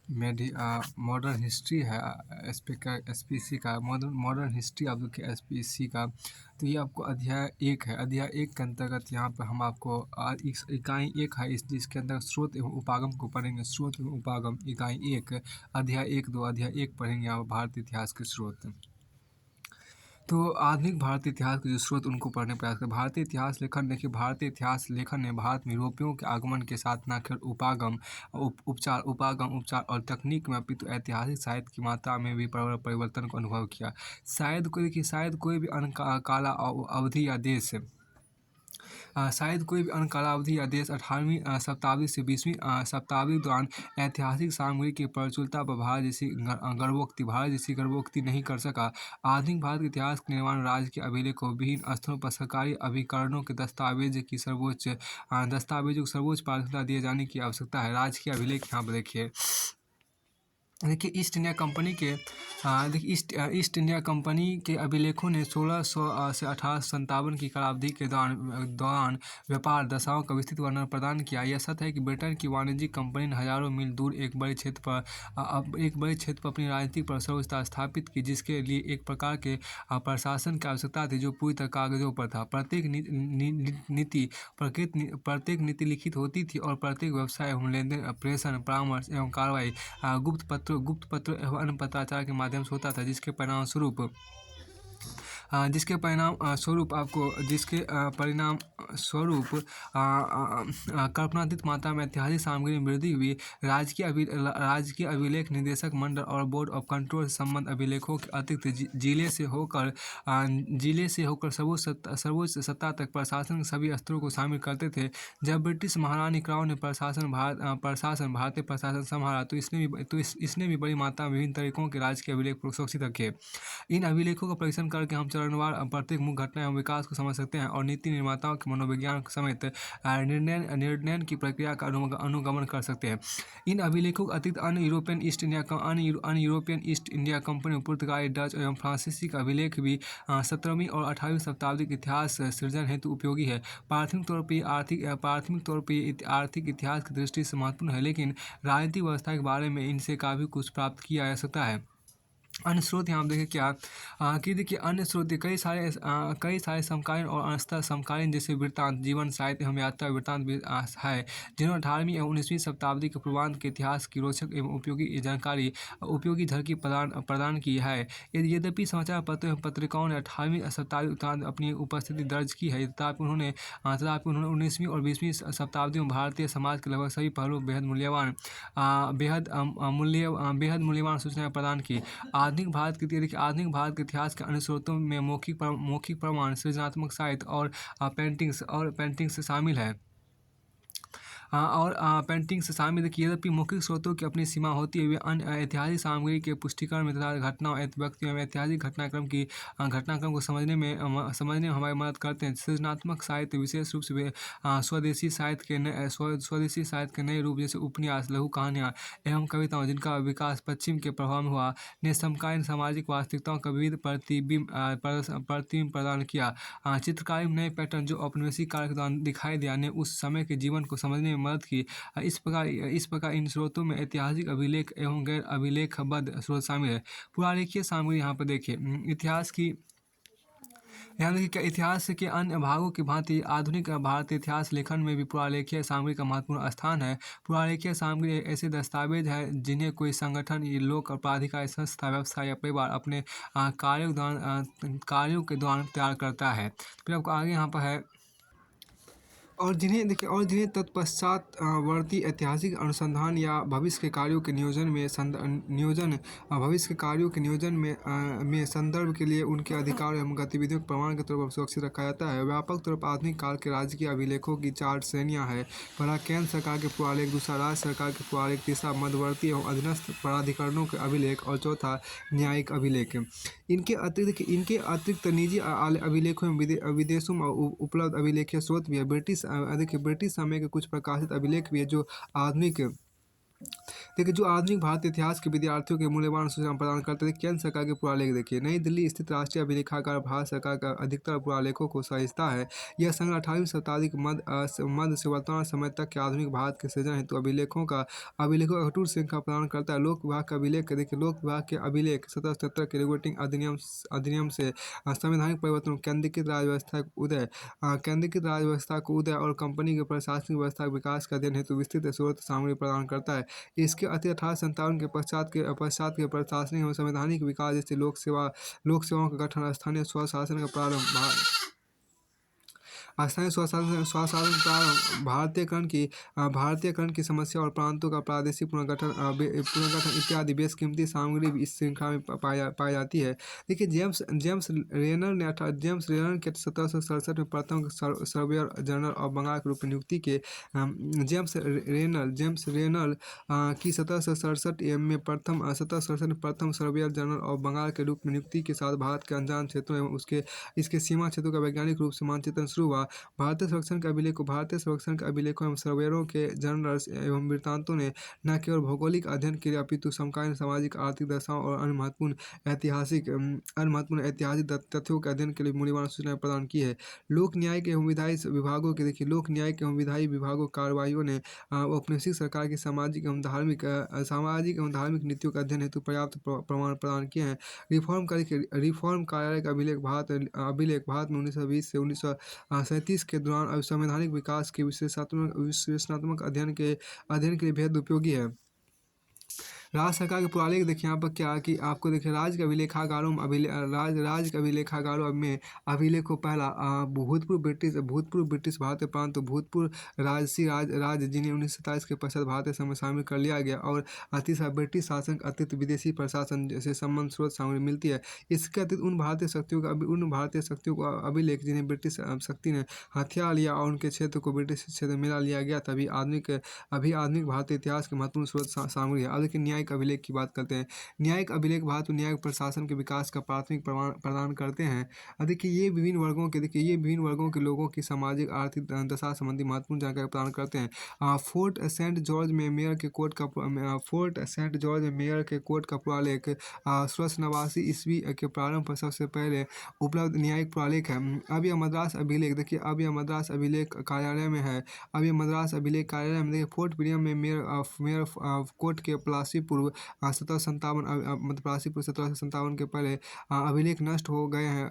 Modern history है SPC का modern history आपके एसपीसी का। तो ये आपको अध्याय 1 है। अध्याय 1 के अंतर्गत यहाँ पर हम आपको इकाई 1 है जिसके अंदर स्रोत एवं उपागम को पढ़ेंगे। स्रोत एवं उपागम इकाई 1 अध्याय 1, 2 अध्याय 1 पढ़ेंगे यहाँ पर भारतीय इतिहास के स्रोत। तो आधुनिक भारतीय इतिहास के जो स्रोत उनको पढ़ने का प्रयास करें। भारतीय इतिहास लेखन देखिए, भारतीय इतिहास लेखन ने भारत में यूरोपियों के आगमन के साथ न केवल उपागम उपचार और तकनीक में अपितु ऐतिहासिक साहित्य की मात्रा में भी परिवर्तन को अनुभव किया। शायद कोई भी काला अवधि या देश शायद कोई भी कालावधि या देश 18वीं शताब्दी से 20वीं शताब्दी के दौरान ऐतिहासिक सामग्री की प्रचुरता पर भारत जैसी गर्भोक्ति नहीं कर सका। आधुनिक भारत के इतिहास के निर्माण राज्य के अभिलेखों विभिन्न स्थलों पर सरकारी अभिकरणों के दस्तावेजों को सर्वोच्च प्राथमिकता दिए जाने की आवश्यकता है। राज्य के अभिलेख यहाँ पर देखिए ईस्ट इंडिया कंपनी के ईस्ट इंडिया कंपनी के अभिलेखों ने 1600 से 1857 की कालावधि के दौरान व्यापार दशाओं का विस्तृत वर्णन प्रदान किया। यह सत्य है कि ब्रिटेन की वाणिज्यिक कंपनी ने हजारों मील दूर एक बड़े क्षेत्र पर अपनी राजनीतिक सर्वोच्चता स्थापित की, जिसके लिए एक प्रकार के प्रशासन की आवश्यकता थी जो पूरी तरह कागजों पर था। प्रत्येक नीति लिखित होती थी और प्रत्येक व्यवसाय एवं लेनदेन प्रेषण परामर्श एवं कार्रवाई गुप्त पत्र एवं अन्य पत्राचार के माध्यम से होता था, जिसके परिणाम स्वरूप कल्पनातीत मात्रा में ऐतिहासिक सामग्री में वृद्धि हुई। राजकीय अभिलेख निदेशक मंडल और बोर्ड ऑफ कंट्रोल से संबंध अभिलेखों के अतिरिक्त जिले से होकर सर्वोच्च सत्ता तक प्रशासन के सभी स्तरों को शामिल करते थे। जब ब्रिटिश महारानी क्राउन ने भारतीय प्रशासन संभाला तो इसने भी बड़ी मात्रा में विभिन्न तरीकों के राज्य के अभिलेख सुरक्षित रखे। इन अभिलेखों का परीक्षण करके हम चरणवार प्रत्येक मुख्य घटना एवं विकास को समझ सकते हैं और नीति निर्माताओं के मनोविज्ञान समेत निर्णय की प्रक्रिया का अनुगमन कर सकते हैं। इन अभिलेखों के अतिरिक्त अन्य यूरोपियन ईस्ट इंडिया कंपनी, पुर्तगाली, डच एवं फ्रांसीसी का अभिलेख भी 17वीं और 18वीं शताब्दी के इतिहास सृजन हेतु उपयोगी है। प्राथमिक तौर पर ये आर्थिक इतिहास की दृष्टि से महत्वपूर्ण है, लेकिन राजनीतिक व्यवस्था के बारे में इनसे काफ़ी कुछ प्राप्त किया जा सकता है। अन्य स्रोत यहाँ देखें क्या कि देखिए अन्य स्रोत कई सारे समकालीन और अंशतः समकालीन जैसे वृत्तांत, जीवन साहित्य एवं यात्रा वृत्तांत भी है, जिन्होंने 18वीं एवं 19वीं शताब्दी के पूर्वांत के इतिहास की रोचक एवं उपयोगी झलकी प्रदान की है। यद्यपि समाचार पत्रों एवं पत्रिकाओं ने 18वीं शताब्दी उपरांत अपनी उपस्थिति दर्ज की है, तथापि उन्होंने 19वीं और 20वीं शताब्दी में भारतीय समाज के लगभग सभी पहलुओं बेहद मूल्यवान सूचनाएं प्रदान की। आधुनिक भारत के इतिहास के अन्य स्रोतों में मौखिक प्रमाण, सृजनात्मक साहित्य और पेंटिंग्स शामिल है। देखिए यद्यपि मौखिक स्रोतों की अपनी सीमा होती है, वे अन्य ऐतिहासिक सामग्री के पुष्टिकरण में तथा घटनाओं, व्यक्तियों एवं ऐतिहासिक घटनाक्रम को समझने में हमारी मदद करते हैं। सृजनात्मक साहित्य विशेष रूप से स्वदेशी साहित्य के नए रूप जैसे उपन्यास, लघु कहानियाँ एवं कविताओं, जिनका विकास पश्चिम के प्रभाव में हुआ, ने समकालीन सामाजिक वास्तविकताओं का विविध प्रतिबिंब प्रदान किया। चित्रकारी में नए पैटर्न जो औपनिवेशिक काल के दौरान दिखाई दिया ने उस समय के जीवन को समझने में मदद की। इस प्रकार इन स्रोतों में ऐतिहासिक अभिलेख एवं गैर अभिलेखबद्ध स्रोत शामिल है। पुरालेखीय सामग्री यहाँ पर देखिए इतिहास के अन्य भागों की भांति आधुनिक भारतीय इतिहास लेखन में भी पुरालेखीय सामग्री का महत्वपूर्ण स्थान है। पुरालेखीय सामग्री ऐसे दस्तावेज है जिन्हें कोई संगठन, लोक, प्राधिकार, संस्था, व्यवसाय या परिवार अपने कार्यों के दौरान तैयार करता है। फिर आपको आगे यहाँ पर है और जिन्हें तत्पश्चात वर्ती ऐतिहासिक अनुसंधान या भविष्य के कार्यों के नियोजन में संदर्भ के लिए उनके अधिकार एवं गतिविधियों के प्रमाण के तौर पर सुरक्षित रखा जाता है। व्यापक तौर पर आधुनिक काल के राजकीय अभिलेखों की 4 श्रेणियां हैं। पहला केंद्र सरकार के पुरालेख, दूसरा राज्य सरकार के पुरालेख, तीसरा मध्यवर्ती एवं अधीनस्थ प्राधिकरणों के अभिलेख और चौथा न्यायिक अभिलेख। इनके अतिरिक्त निजी अभिलेखों में विदेशों में उपलब्ध अभिलेखीय स्रोत भी है। ब्रिटिश समय के कुछ प्रकाशित अभिलेख भी है जो आधुनिक देखिए, जो आधुनिक भारतीय इतिहास के विद्यार्थियों के मूल्यवान सूचना प्रदान करते थे, केंद्र सरकार के पुरालेख देखिए, नई दिल्ली स्थित राष्ट्रीय अभिलेखागार भारत सरकार का अधिकतर पुरालेखों को सहेजता है। यह संग्रह 18वीं शताब्दी के मध्य से वर्तमान समय तक के आधुनिक भारत के सृजन हेतु अभिलेखों का अटूट श्रृंखला प्रदान करता है। लोक विभाग के अभिलेख देखिए, लोक विभाग के अभिलेख 1777 के रेगुलेटिंग अधिनियम से संवैधानिक परिवर्तन, केंद्रीकृत राज व्यवस्था को उदय और कंपनी के प्रशासनिक व्यवस्था के विकास का अध्ययन हेतु विस्तृत स्रोत सामग्री प्रदान करता है। इसके अतिरिक्त 1857 के पश्चात के प्रशासनिक एवं संवैधानिक विकास जैसे लोक सेवाओं का गठन, स्थानीय स्वशासन का प्रारंभ, स्थानीय स्वशासन प्रारंभ, भारतीयकरण की समस्या और प्रांतों का प्रादेशिक पुनर्गठन इत्यादि बेशकीमती सामग्री भी इस श्रृंखला में पाई जाती है। देखिए, जेम्स रेनर के 1767 में प्रथम सर्वेयर जनरल ऑफ बंगाल के रूप में नियुक्ति के जेम्स रेनर की 1767 में प्रथम सर्वेयर जनरल ऑफ बंगाल के रूप में नियुक्ति के साथ भारत के अनजान क्षेत्रों एवं इसके सीमा क्षेत्रों का वैज्ञानिक रूप से मानचित्रण शुरू हुआ। भारतीय सर्वेक्षण के अभिलेखों एवं सर्वेयरों के जर्नल्स एवं वृत्तांतों ने न केवल भौगोलिक अध्ययन के लिए अपितु समकालीन सामाजिक, आर्थिक दशाओं और अन्य महत्वपूर्ण ऐतिहासिक तथ्यों के अध्ययन के लिए मूल्यवान सूचनाएं प्रदान की है। लोक न्यायिक एवं विधायी विभागों कार्रवाइयों ने औपनिवेशिक सरकार की सामाजिक एवं धार्मिक नीतियों के अध्ययन हेतु पर्याप्त प्रमाण प्रदान किए हैं। रिफॉर्म कार्यालय का अभिलेख भारत में 1920 से 1937 के दौरान संवैधानिक विकास के विश्लेषणात्मक अध्ययन के लिए बेहद उपयोगी है। राज्य सरकार के पुरालेख देखिए, यहाँ पर क्या कि आपको देखिए, राज्य के अभिलेखागारों में अभिलेखों पहला भूतपूर्व ब्रिटिश भारतीय प्रांत तो भूतपूर्व राजसी राज्य जिन्हें 1927 के पश्चात भारतीय संघ में शामिल कर लिया गया, और तीसरा ब्रिटिश शासन के अतिरिक्त विदेशी प्रशासन से संबंध स्रोत सामग्री मिलती है। इसके अतिरिक्त उन भारतीय शक्तियों को अभिलेख जिन्हें ब्रिटिश शक्ति ने हथिया लिया और उनके क्षेत्र को ब्रिटिश क्षेत्र में मिला लिया गया, तभी आधुनिक भारतीय इतिहास के महत्वपूर्ण स्रोत सामग्री है। अब देखिए, न्यायिक अभिलेख की बात करते हैं। न्यायिक अभिलेख भारत में न्यायिक प्रशासन के विकास का प्राथमिक प्रदान करते हैं। देखिए, ये विभिन्न वर्गों के लोगों की सामाजिक, आर्थिक दशा संबंधी महत्वपूर्ण जानकारी प्रदान करते हैं। फोर्ट सेंट जॉर्ज में मेयर के कोर्ट का पुरालेख 1689 ईस्वी के प्रारंभ पर सबसे पहले उपलब्ध न्यायिक पुरालेख है। अब यह मद्रास अभिलेख देखिए, कार्यालय में है। देखिए, फोर्ट विलियम में मेयर कोर्ट के प्लासी पूर्व 1757 के पहले अभिलेख नष्ट हो गए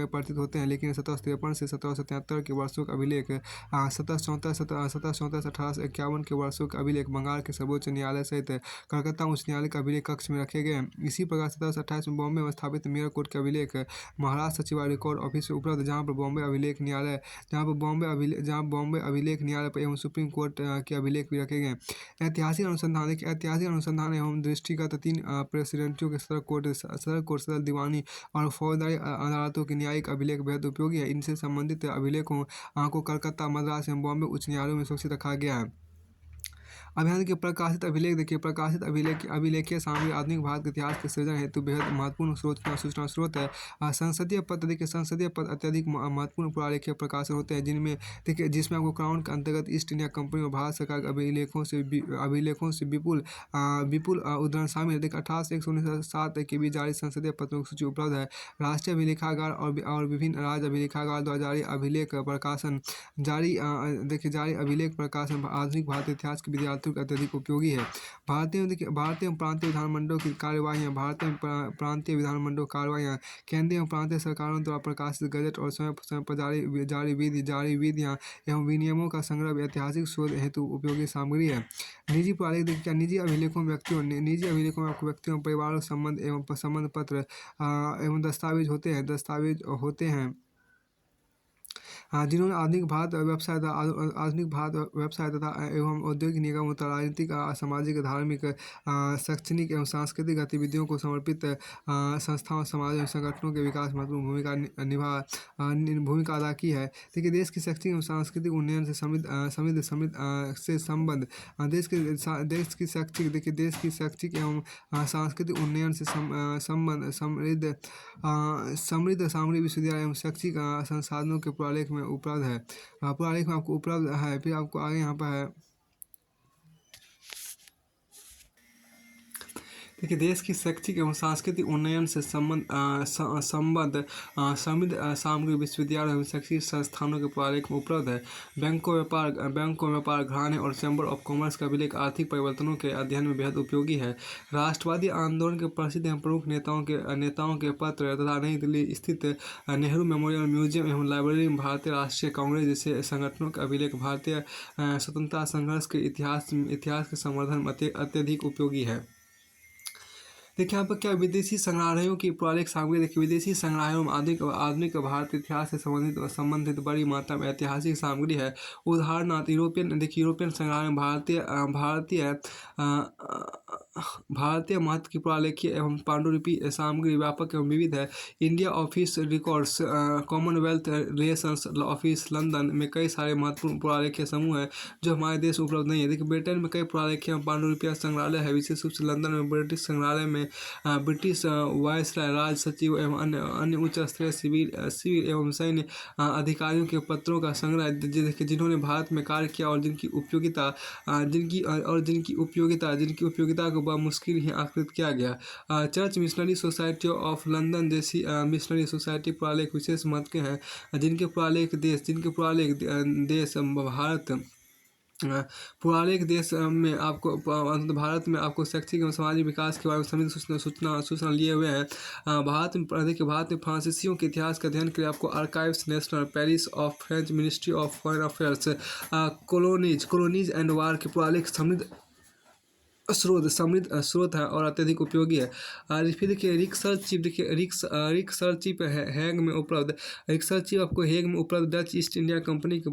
प्रतीत होते हैं, लेकिन 1753 से 1773 के वर्षों का अभिलेख 1734 के वर्षों के अभिलेख बंगाल के सर्वोच्च न्यायालय सहित कलकत्ता उच्च न्यायालय का अभिलेख कक्ष में रखे गए हैं। इसी प्रकार 1728 में बॉम्बे में स्थापित मेयर कोर्ट के अभिलेख महाराष्ट्र सचिवालय रिकॉर्ड ऑफिस में उपलब्ध, जहाँ पर बॉम्बे अभिलेख न्यायालय एवं सुप्रीम कोर्ट के अभिलेख भी रखे गए। ऐतिहासिक अनुसंधान एवं दृष्टिगत 3 प्रेसिडेंटियों के सदर कोर्ट, सदर दीवानी और फौजदारी अदालतों के न्यायिक अभिलेख बेहद उपयोगी है। इनसे संबंधित अभिलेखों को कलकत्ता, मद्रास एवं बॉम्बे उच्च न्यायालयों में सुरक्षित रखा गया है। अभियान के प्रकाशित अभिलेखीय सामग्री आधुनिक भारत के इतिहास के सृजन हेतु बेहद महत्वपूर्ण सूचना स्रोत है। संसदीय पत्र अत्यधिक महत्वपूर्ण पुरालेखीय प्रकाशन होते हैं, जिसमें आपको क्राउन के अंतर्गत ईस्ट इंडिया कंपनी और भारत सरकार के अभिलेखों से विपुल उद्धरण शामिल है। 18 से 1907 के बीच जारी संसदीय पत्रों की सूची उपलब्ध है। राष्ट्रीय अभिलेखागार और विभिन्न राज्य अभिलेखागार द्वारा जारी अभिलेख प्रकाशन आधुनिक भारतीय इतिहास के विद्यार्थियों के अत्यधिक उपयोगी है। भारतीय एवं प्रांतीय विधानमंडलों की कार्यवाहियाँ केंद्रीय एवं प्रांतीय सरकारों द्वारा प्रकाशित गजट और समय पर जारी विधियाँ एवं विनियमों का संग्रह ऐतिहासिक शोध हेतु उपयोगी सामग्री है। निजी पुरालेख देखिए, निजी अभिलेखों में आपको व्यक्तियों एवं परिवारों संबंध एवं संबंध पत्र एवं दस्तावेज होते हैं जिन्होंने आधुनिक भारत व्यवसाय तथा एवं औद्योगिक निगम तथा राजनीतिक, सामाजिक, धार्मिक, शैक्षणिक एवं सांस्कृतिक गतिविधियों को समर्पित संस्थाओं, समाज एवं संगठनों के विकास में महत्वपूर्ण भूमिका अदा की है। देखिए, देश की शैक्षिक एवं सांस्कृतिक उन्नयन से संबंध देश की शैक्षिक एवं सांस्कृतिक उन्नयन से संबंध समृद्ध सामग्री विश्वविद्यालय एवं शैक्षिक संसाधनों के पुरालेख में उपलब्ध है। पुरालेख में आपको उपलब्ध है। फिर आपको आगे यहाँ पर है देखिए, देश की शैक्षिक एवं सांस्कृतिक उन्नयन से संबद्ध समृद्ध सामग्री विश्वविद्यालय एवं शैक्षिक संस्थानों के पुरालेख में उपलब्ध है। बैंकों व्यापार घराने और चैम्बर ऑफ कॉमर्स का अभिलेख आर्थिक परिवर्तनों के अध्ययन में बेहद उपयोगी है। राष्ट्रवादी आंदोलन के प्रसिद्ध एवं प्रमुख नेताओं के पत्र तथा नई दिल्ली स्थित नेहरू मेमोरियल म्यूजियम एवं लाइब्रेरी में भारतीय राष्ट्रीय कांग्रेस जैसे संगठनों का अभिलेख भारतीय स्वतंत्रता संघर्ष के इतिहास के संवर्धन में अत्यधिक उपयोगी है। देखिए, यहाँ पर क्या विदेशी संग्रहालयों की पुरालिक सामग्री। देखिए, विदेशी संग्रहालयों में आधुनिक भारतीय इतिहास से संबंधित बड़ी मात्रा में ऐतिहासिक सामग्री है। उदाहरणार्थ यूरोपियन संग्रहालय में भारतीय महत्व की पुरालेखीय एवं पांडुलिपि सामग्री व्यापक एवं विविध है। India office records, Commonwealth relations office London में कई सारे महत्वपूर्ण पुरालेखीय समूह हैं जो हमारे देश में उपलब्ध नहीं है। देखिए, ब्रिटेन में कई पुरालेखीय एवं पांडुलिपियां संग्रहालय है। विशेष रूप से लंदन में ब्रिटिश संग्रहालय में ब्रिटिश वायसराय, राज सचिव एवं अन्य उच्च स्तरीय सिविल एवं सैन्य अधिकारियों के पत्रों का संग्रह है, जिन्होंने भारत में कार्य किया और जिनकी उपयोगिता को मुश्किल ही आकलित किया गया। Church missionary society of London जैसी मिशनरी सोसाइटी पुरालेख विशेष महत्व के हैं, जिनके पुरालेख देश पुरालेख देश में आपको भारत में आपको शैक्षिक एवं सामाजिक विकास के बारे में सभी सूचना लिए हुए हैं। भारत में फ्रांसीसियों के इतिहास का अध्ययन के लिए आपको archives national, Paris of French ministry of foreign affairs, colonies and वार के पुरालेख समृद्ध स्रोत है और अत्यधिक उपयोगी है। फिर देखिए, रिक्सरचिप हैग में उपलब्ध। रिक्सरचिप आपको हैग में उपलब्ध डच ईस्ट इंडिया कंपनी के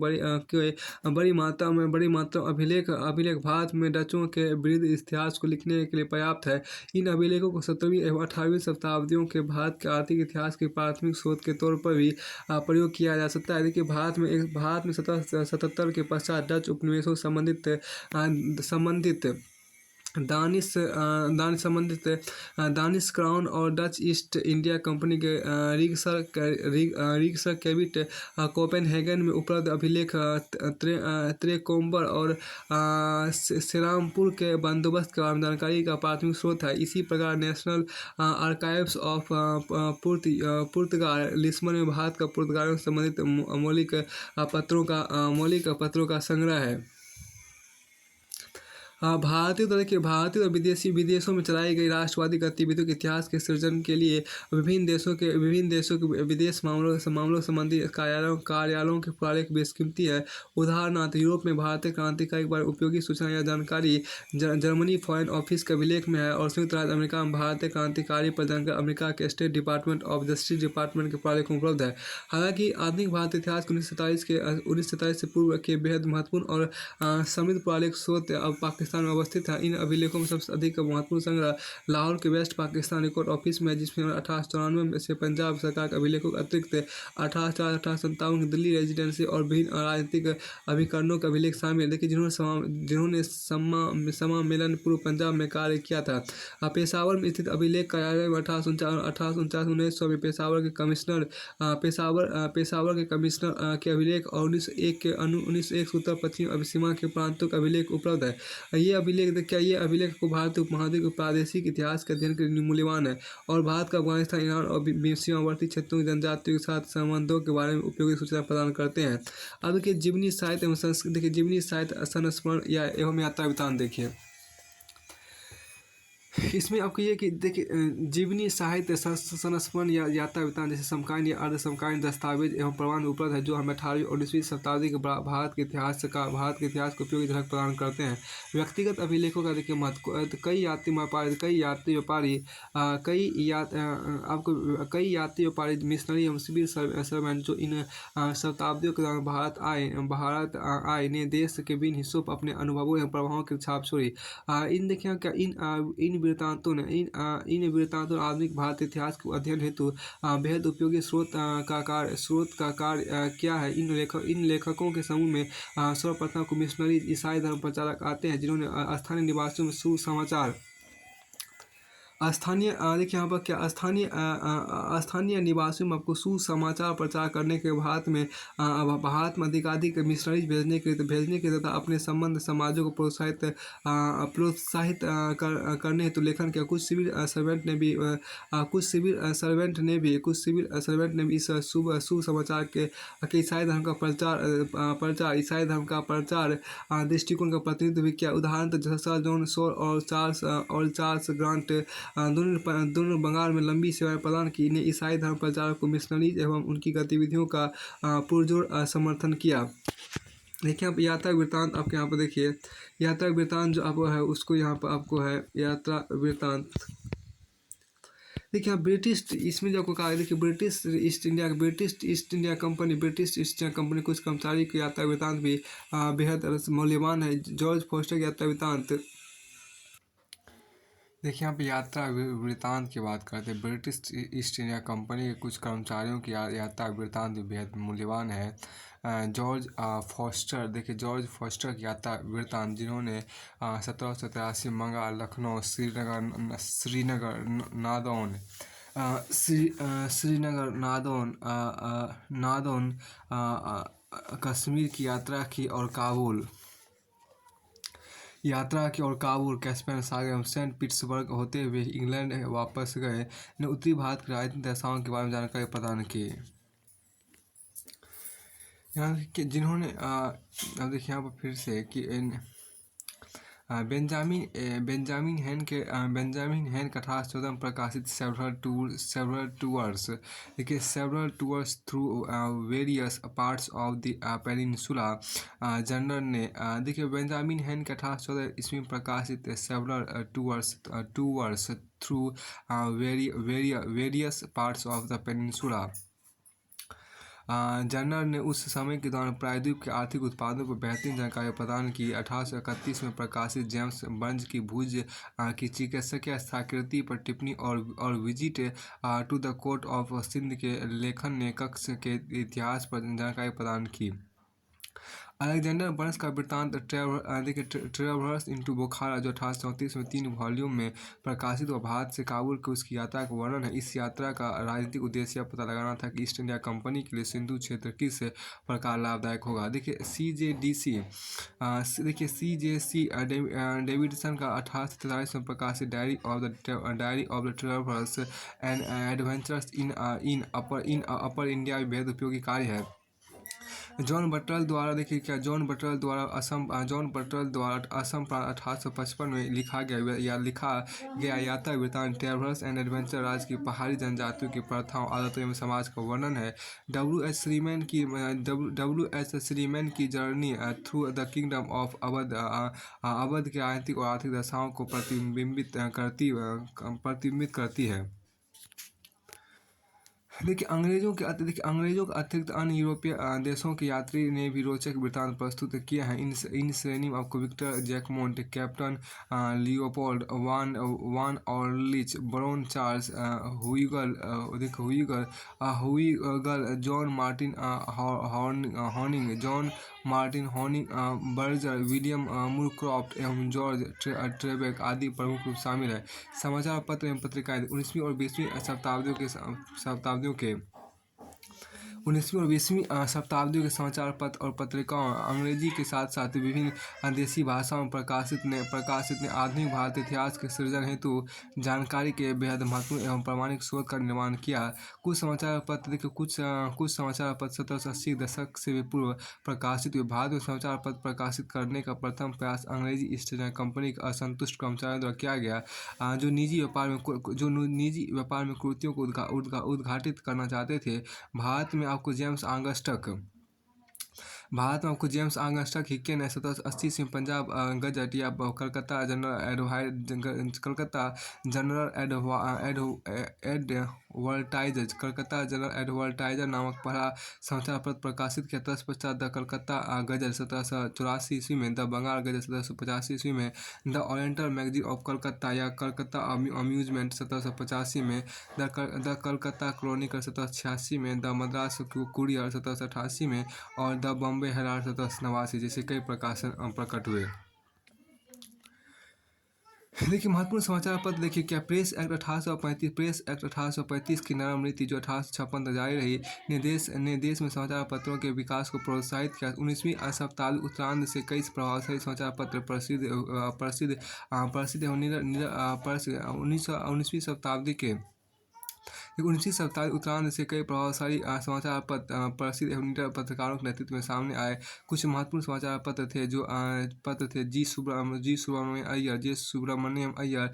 बड़ी मात्रा में अभिलेख भारत में डचों के विरुद्ध इतिहास को लिखने के लिए पर्याप्त है। इन अभिलेखों को 17वीं एवं 18वीं शताब्दियों के भारत के आर्थिक इतिहास के प्राथमिक स्रोत के तौर पर भी प्रयोग किया जा सकता है। देखिए, भारत में 1777 के पश्चात डच उपनिवेशों संबंधित दानिश क्राउन और डच ईस्ट इंडिया कंपनी के रिक्सर केविट कोपेनहेगन में उपलब्ध अभिलेख त्रेकोम्बर और सेरामपुर के बंदोबस्त के बारे में जानकारी का प्राथमिक स्रोत है। इसी प्रकार national archives of Portugal Lisbon में भारत का पुर्तगालियों से संबंधित मौलिक पत्रों का संग्रह है। भारतीय और विदेशों में चलाई गई राष्ट्रवादी गतिविधियों के इतिहास के सृजन के लिए विभिन्न देशों के विदेश मामलों संबंधी कार्यालयों के पुरालेख बेशकीमती है। उदाहरणार्थ, यूरोप में भारतीय क्रांतिकारी के बारे में उपयोगी सूचना या जानकारी जर्मनी फॉरेन ऑफिस के अभिलेख में है और संयुक्त राज्य अमेरिका में भारतीय क्रांतिकारी पर जानकारी अमेरिका के state department of justice department के पुरालेख में उपलब्ध है। हालांकि आधुनिक भारतीय इतिहास के 1947 से पूर्व के बेहद महत्वपूर्ण और समृद्ध पुरालेख स्रोत अब पाकिस्तान में अवस्थित है। इन अभिलेखों में सबसे अधिक महत्वपूर्ण संग्रह लाहौर के वेस्ट पाकिस्तान रिकॉर्ड ऑफिस में है, जिसमें 1894 से पंजाब सरकार के अभिलेखों के अतिरिक्त 1857 की दिल्ली रेजिडेंसी और विभिन्न राजनीतिक अभिकरणों का अभिलेख शामिल है। देखिए, जिन्होंने सम्मेलन पूर्व पंजाब में कार्य किया था। पेशावर में स्थित अभिलेख कार्यालय में 1849 में पेशावर के कमिश्नर के अभिलेख और 1901 उत्तर पश्चिम सीमा के प्रांतों का अभिलेख उपलब्ध है। ये अभिलेख को भारतीय उपमहाद्वीप के प्रादेशिक इतिहास के अध्ययन के लिए मूल्यवान है और भारत का अफगानिस्तान, ईरान और सीमावर्ती क्षेत्रों की जनजातियों के साथ संबंधों के बारे में उपयोगी सूचना प्रदान करते हैं। अब देखिए, जीवनी साहित्य एवं संस्कृति। देखिए, जीवनी साहित्य संस्मरण एवं यात्रा वृत्तांत। देखिए, इसमें आपको ये कि देखिए, जीवनी साहित्य संस्मरण या यात्रा वृत्तांत जैसे समकालीन या अर्ध समकालीन दस्तावेज एवं प्रमाण उपलब्ध है जो हमें 18वीं और 19वीं शताब्दी के भारत के इतिहास को उपयोगी झलक प्रदान करते हैं। व्यक्तिगत अभिलेखों का देखिए महत्व। कई यात्री व्यापारी मिशनरी एवं सिविल सर्वेंट जो इन शताब्दियों के दौरान भारत आए ने देश के विभिन्न हिस्सों पर अपने अनुभवों एवं प्रभावों की छाप छोड़ी। इन वृत्तांतों आधुनिक भारतीय इतिहास के अध्ययन हेतु बेहद उपयोगी स्रोत का कार्य किया है। इन लेखकों के समूह में सर्वप्रथम को मिशनरी ईसाई धर्म प्रचारक आते हैं, जिन्होंने स्थानीय निवासियों में सुसमाचार स्थानीय देखिए यहाँ पर क्या स्थानीय निवासियों में आपको सुसमाचार प्रचार करने के भारत में अधिकाधिक मिशनरीज भेजने के तथा अपने संबंध समाजों को प्रोत्साहित करने हेतु लेखन किया। कुछ सिविल सर्वेंट ने भी इस सुसमाचार के ईसाई धर्म का प्रचार दृष्टिकोण का प्रतिनिधित्व भी किया। उदाहरण सर जॉन सोर और चार्ल्स ग्रांट दोनों बंगाल में लंबी सेवाएं प्रदान की ने ईसाई धर्म प्रचारक को मिशनरीज एवं उनकी गतिविधियों का पुरजोर समर्थन किया। देखिए आप यात्रा वृत्तांत आपके यहाँ पर देखिए यात्रा वृत्तांत जो आपको है उसको यहाँ पर आपको है यात्रा वृत्तांत। देखिए यहाँ ब्रिटिश इसमें जो आपको कहा है देखिए ब्रिटिश ईस्ट इंडिया कंपनी कुछ कर्मचारी की यात्रा वृत्तांत भी बेहद मूल्यवान है। जॉर्ज फॉस्टर की यात्रा वृत्तांत। देखिए यहाँ पे यात्रा वृत्तांत की बात करते हैं। ब्रिटिश ईस्ट इंडिया कंपनी के कुछ कर्मचारियों की यात्रा वृत्तांत भी बेहद मूल्यवान है। जॉर्ज फॉस्टर की यात्रा वृत्तांत जिन्होंने 1783 मंगाल लखनऊ नादौन कश्मीर की यात्रा की और काबुल कैस्पियन सागर एवं सेंट पीटर्सबर्ग होते हुए इंग्लैंड वापस गए ने उत्तरी भारत की राजनीतिक दशाओं के बारे में जानकारी प्रदान की। यहाँ के जिन्होंने अब देखिए यहाँ पर फिर से कि बेंजामिन हेन के 1814 में प्रकाशित several tours through various parts of the peninsula journal ने देखिए बेंजामिन हेन के 1814 ईस्वी में प्रकाशित several tours through various parts of the peninsula journal ने उस समय के दौरान प्रायद्वीप के आर्थिक उत्पादों पर बेहतरीन जानकारी प्रदान की। 1831 में प्रकाशित जेम्स बर्न्स की भुज की चिकित्सकीय स्थाकृति पर टिप्पणी और visit to the court of Sindh के लेखन ने कक्ष के इतिहास पर जानकारी प्रदान की। अलेक्जेंडर बर्न्स का वृत्तांत ट्रेवलर्स इनटू बुखारा जो 1834 में 3 वॉल्यूम में प्रकाशित हुआ भारत से काबुल की उसकी यात्रा का वर्णन है। इस यात्रा का राजनीतिक उद्देश्य पता लगाना था कि ईस्ट इंडिया कंपनी के लिए सिंधु क्षेत्र किस प्रकार लाभदायक होगा। देखिए CJC डेविडसन का 1843 में प्रकाशित diary of the travellers and adventures in upper India भी बेहद उपयोगी कार्य है। जॉन बटरल द्वारा असम 1855 में लिखा गया यात्रा वृत्तांत ट्रैवलर्स एंड एडवेंचर राज्य की पहाड़ी जनजातियों की प्रथाओं आदतों एवं समाज का वर्णन है। WH श्रीमैन की journey through the kingdom of Awadh की राजनीतिक और आर्थिक दशाओं को प्रतिबिंबित करती है। देखिए अंग्रेजों के अतिरिक्त अन्य यूरोपीय देशों के यात्री ने भी रोचक वृत्तांत प्रस्तुत किया है। इन श्रेणी में आपको Victor Jacquemont, captain Leopold von Orlich, baron Charles Hugel, John Martin Honigberger, William Moorcroft एवं जॉर्ज ट्रेबेक आदि प्रमुख रूप शामिल है। समाचार पत्र एवं पत्रिकाएं 19वीं और 20वीं शताब्दियों के समाचार पत्र और पत्रिकाओं अंग्रेजी के साथ साथ विभिन्न देशी भाषाओं में प्रकाशित ने आधुनिक भारतीय इतिहास के सृजन हेतु जानकारी के बेहद महत्वपूर्ण एवं प्रामाणिक स्रोत का निर्माण किया। कुछ समाचार पत्र 1780 दशक से भी पूर्व प्रकाशित हुए। भारत में समाचार पत्र प्रकाशित करने का प्रथम प्रयास अंग्रेजी ईस्ट इंडिया कंपनी के असंतुष्ट कर्मचारियों द्वारा किया गया, जो निजी व्यापार में कुरीतियों को उद्घाटित करना चाहते थे। भारत में आपको जेम्स आगस्टक हिक्के ने 1780 में पंजाब गजट या कलकत्ता जनरल एडवर्टाइजर नामक पहला समाचार पत्र प्रकाशित किया। तत्पश्चात द कलकत्ता गजट 1784 ईस्वी में, द बंगाल गजट 1785 ईस्वी में, the oriental magazine of Calcutta या कलकत्ता अम्यूजमेंट 1785 में, द कलकत्ता क्रॉनिकल 1786 में, द मद्रास कुरियर 1788 में और द बॉम्बे हेराल्ड 1789 जैसे कई प्रकाशन प्रकट हुए। देखिए महत्वपूर्ण समाचार पत्र देखिए क्या प्रेस एक्ट 1835 प्रेस एक्ट 1835 की नरम नीति जो 1856 तक जारी रही ने देश में समाचार पत्रों के विकास को प्रोत्साहित किया। 19वीं शताब्दी उत्तरार्ध से कई प्रभावशाली समाचार पत्र प्रसिद्ध एवं 19वीं शताब्दी के 19वीं शताब्दी उत्तरार्ध से कई प्रभावशाली समाचार पत्र प्रसिद्ध एवं निडर पत्रकारों के नेतृत्व में सामने आए। कुछ महत्वपूर्ण समाचार पत्र थे जो जी सुब्रमण्यम अय्यर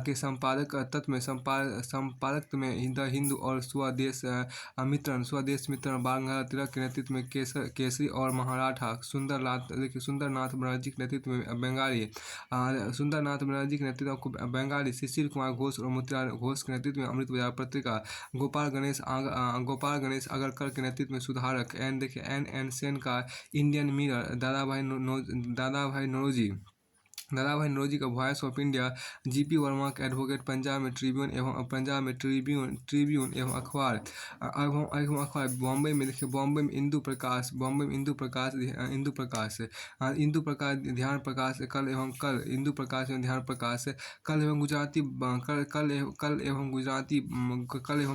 के संपादक में द हिंदू और स्वदेश मित्रन बांग्ला तिलक के नेतृत्व में केसरी और महाराठा सुंदर नाथ बनर्जी के नेतृत्व में बंगाली शिशिर कुमार घोष और मोतीलाल घोष के नेतृत्व में अमृत बाजार पत्रिका, गोपाल गणेश अगरकर के नेतृत्व में सुधारक एन सेन का इंडियन मिरर, दादाभाई नौरोजी का voice of India, GP Verma का एडवोकेट, पंजाब में ट्रिब्यून एवं अखबार बॉम्बे में देखिए बॉम्बे में इंदु प्रकाश ध्यान प्रकाश कल एवं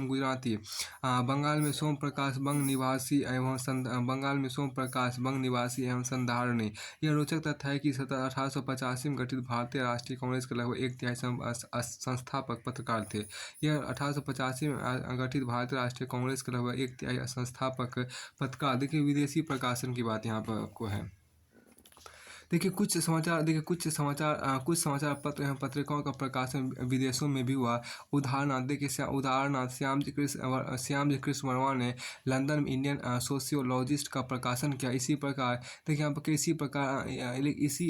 गुजराती बंगाल में सोम प्रकाश बंग निवासी एवं संधारणी। यह रोचक तथ्य है कि 1885 में गठित भारतीय राष्ट्रीय कांग्रेस के लगभग एक तिहाई संस्थापक पत्रकार थे। यह 1885 में गठित भारतीय राष्ट्रीय कांग्रेस के लगभग एक तिहाई संस्थापक पत्रकार। देखिए विदेशी प्रकाशन की बात यहाँ पर आपको है। देखिए कुछ समाचार पत्र एवं पत्रिकाओं का प्रकाशन विदेशों में भी हुआ। उदाहरणार्थ श्याम जी कृष्ण वर्मा ने लंदन में इंडियन सोशियोलॉजिस्ट का प्रकाशन किया। इसी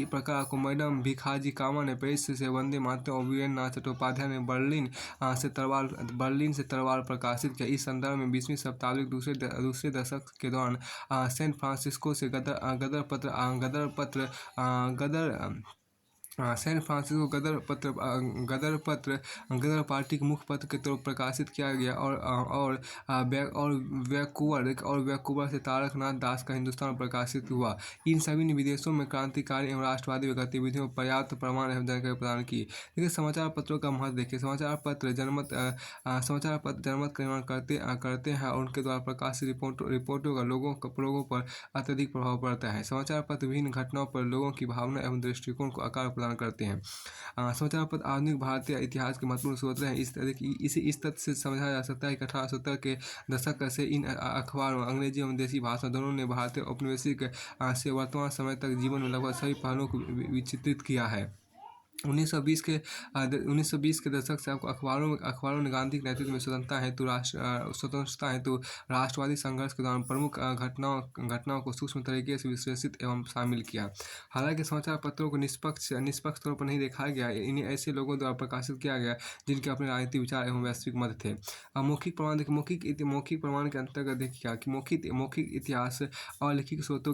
प्रकार को मैडम भिखाजी कामा ने पेरिस से वंदे मातरम और वीरेंद्र नाथ चट्टोपाध्याय ने बर्लिन से तलवार प्रकाशित किया। इस संदर्भ में 20वीं शताब्दी के दूसरे दशक के दौरान सैन फ्रांसिस्को से गदर गदर पार्टी के मुख्य पत्र के तौर पर प्रकाशित किया गया और वैंकूवर से तारकनाथ दास का हिंदुस्तान प्रकाशित हुआ। इन सभी ने विदेशों में क्रांतिकारी एवं राष्ट्रवादी गतिविधियों में पर्याप्त प्रमाण एवं जानकारी प्रदान की। देखिए समाचार पत्रों का महत्व देखिए। समाचार पत्र जनमत का निर्माण करते हैं और उनके द्वारा प्रकाशित रिपोर्टों का लोगों पर अत्यधिक प्रभाव पड़ता है। समाचार पत्र विभिन्न घटनाओं पर लोगों की भावना एवं दृष्टिकोण को आकार प्रदान करते हैं। समाचार पत्र आधुनिक भारतीय इतिहास के महत्वपूर्ण स्रोत हैं। इसे इस तथ्य से समझा जा सकता है कि 1870 के दशक से इन अखबारों अंग्रेजी एवं देसी भाषा दोनों ने भारतीय औपनिवेशिक से वर्तमान समय तक जीवन में लगभग सभी पहलुओं को विचित्रित किया है। 1920 के दशक से आपको अखबारों ने गांधी के नेतृत्व में स्वतंत्रता हेतु राष्ट्रवादी संघर्ष के दौरान प्रमुख घटनाओं को सूक्ष्म तरीके से विश्लेषित एवं शामिल किया। हालांकि समाचार पत्रों को निष्पक्ष तौर पर नहीं देखा गया। इन्हें ऐसे लोगों द्वारा प्रकाशित किया गया जिनके अपने राजनीतिक विचार एवं वैश्विक मत थे। मौखिक प्रमाण के अंतर्गत देखिए कि मौखिक इतिहास और लिखित स्रोतों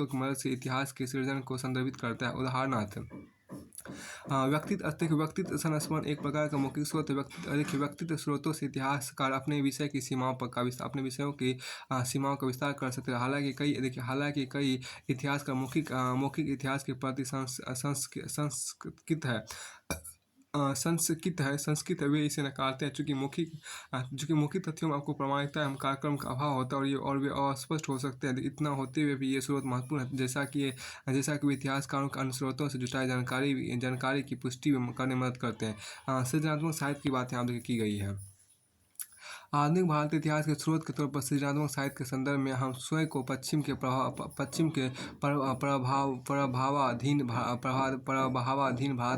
की मदद से इतिहास के सृजन को संदर्भित करता है। उदाहरणार्थ व्यक्तित्व संस्मरण एक प्रकार का मौखिक स्रोत। व्यक्तित्व स्रोतों से इतिहासकार अपने विषय की सीमाओं की विस्तार कर सकते हैं। हालांकि कई इतिहासकार मौखिक इतिहास के प्रति संस्कृत वे इसे नकारते हैं। चूँकि मौखिक तथ्यों में आपको प्रामाणिकता एवं कार्यक्रम का अभाव होता है और वे अस्पष्ट हो सकते हैं। इतना होते हुए भी ये स्रोत महत्वपूर्ण है, जैसा कि वे इतिहासकारों के अन्य स्रोतों से जुटाई जानकारी की पुष्टि करने में मदद करते हैं। सृजनात्मक साहित्य की बात यहाँ पर की गई है। आधुनिक भारतीय इतिहास के स्रोत के तौर पर सृजनात्मक साहित्य के संदर्भ में हम स्वयं को पश्चिम के प्रभावाधीन भारत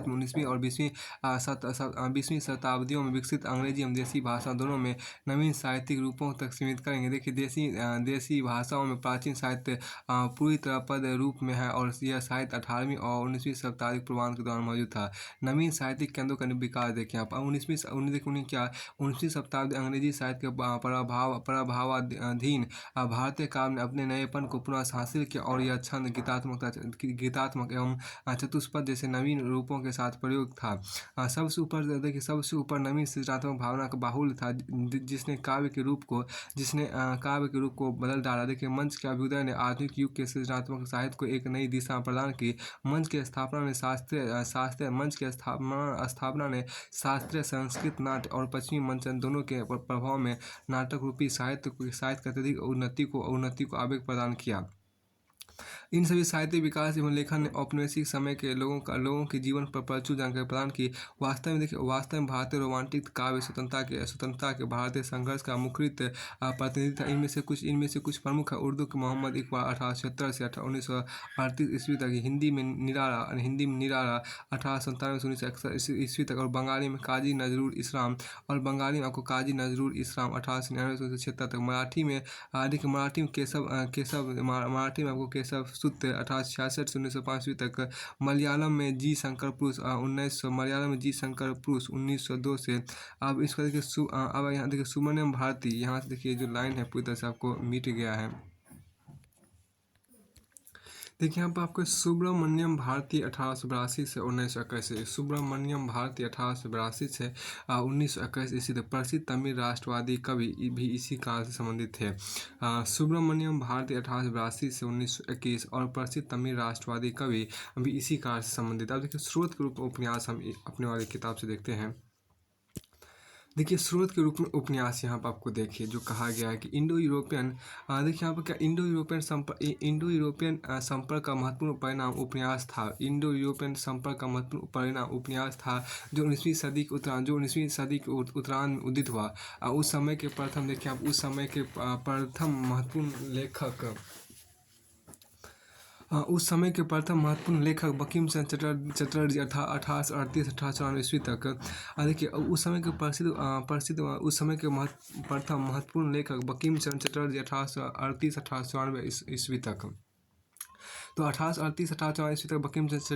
में 19वीं और 20वीं शताब्दियों में विकसित अंग्रेजी एवं देसी भाषा दोनों में नवीन साहित्यिक रूपों तक सीमित करेंगे। देखिए देसी भाषाओं में प्राचीन साहित्य पूरी तरह पद रूप में है और यह साहित्य 18वीं और 19वीं शताब्दी पूर्वांध के दौरान मौजूद था। नवीन साहित्यिक केंद्रों का विकास देखें आप 19वीं शताब्दी अंग्रेजी साहित्य के प्रभावाधीन भारतीय काव्य ने अपने नएपन को पुनः हासिल किया और यह छंद गीतात्मक एवं चतुष्पद जैसे नवीन रूपों के साथ प्रयोग था। सबसे ऊपर देखिए, सबसे ऊपर नवीन सृजनात्मक भावना का बाहुल्य था जिसने काव्य के रूप को बदल डाला। देखिए, मंच के अभ्युदय ने आधुनिक युग के सृजनात्मक साहित्य को एक नई दिशा प्रदान की। मंच की स्थापना ने शास्त्रीय संस्कृत नाट्य और पश्चिमी मंचन दोनों के प्रभाव में नाटक रूपी साहित्य की अत्यधिक उन्नति को आवेग प्रदान किया। इन सभी साहित्य विकास एवं लेखन ने औपनिवेशिक समय के लोगों के जीवन पर प्रचुर जानकारी प्रदान की। वास्तव में भारतीय रोमांटिक काव्य स्वतंत्रता के भारतीय संघर्ष का मुखरित प्रतिनिधि था। इनमें से कुछ प्रमुख है। उर्दू के मोहम्मद इकबाल 1876 से 1938 ईस्वी तक, हिंदी में निराला 1897 से 1961 ईस्वी तक, और बंगाली में काजी नजरुल इस्लाम 1899 से 1976 तक। मराठी में केशव सूत्र 1866 से 1905 तक। मलयालम में जी शंकर पुरुष 1902 से। अब इसका देखिए अब यहाँ देखिए सुब्रमण्यम भारती, यहाँ से देखिए जो लाइन है पूरी तरह से आपको मिट गया है। देखिए यहाँ पर आपको सुब्रमण्यम भारती 1882 से 1921, सुब्रमण्यम भारती 1882 से 1921 ईस्वी तक प्रसिद्ध तमिल राष्ट्रवादी कवि भी इसी काल से संबंधित थे। सुब्रमण्यम भारती 1882 से 1921 और प्रसिद्ध तमिल राष्ट्रवादी कवि भी इसी काल से संबंधित। अब देखिए स्रोत के रूप में उपन्यास हम अपने वाली किताब से देखते हैं। देखिए स्रोत के रूप में उपन्यास यहाँ पर आपको देखिए जो कहा गया है कि इंडो यूरोपियन, देखिए यहाँ पर क्या इंडो यूरोपियन संपर्क का महत्वपूर्ण परिणाम उपन्यास था। इंडो यूरोपियन संपर्क का महत्वपूर्ण परिणाम उपन्यास था जो 19वीं सदी के उत्तरायण में उदित हुआ। उस समय के प्रथम, देखिए आप उस समय के प्रथम महत्वपूर्ण लेखक बंकिम चंद्र चटर्जी 1838-1894 ईस्वी तक। देखिए उस समय के प्रथम महत्वपूर्ण लेखक बंकिम चंद्र चटर्जी 1838-1894 ईस्वी तक। तो 1838-1894 ईस्वी तक बंकिम चंद्र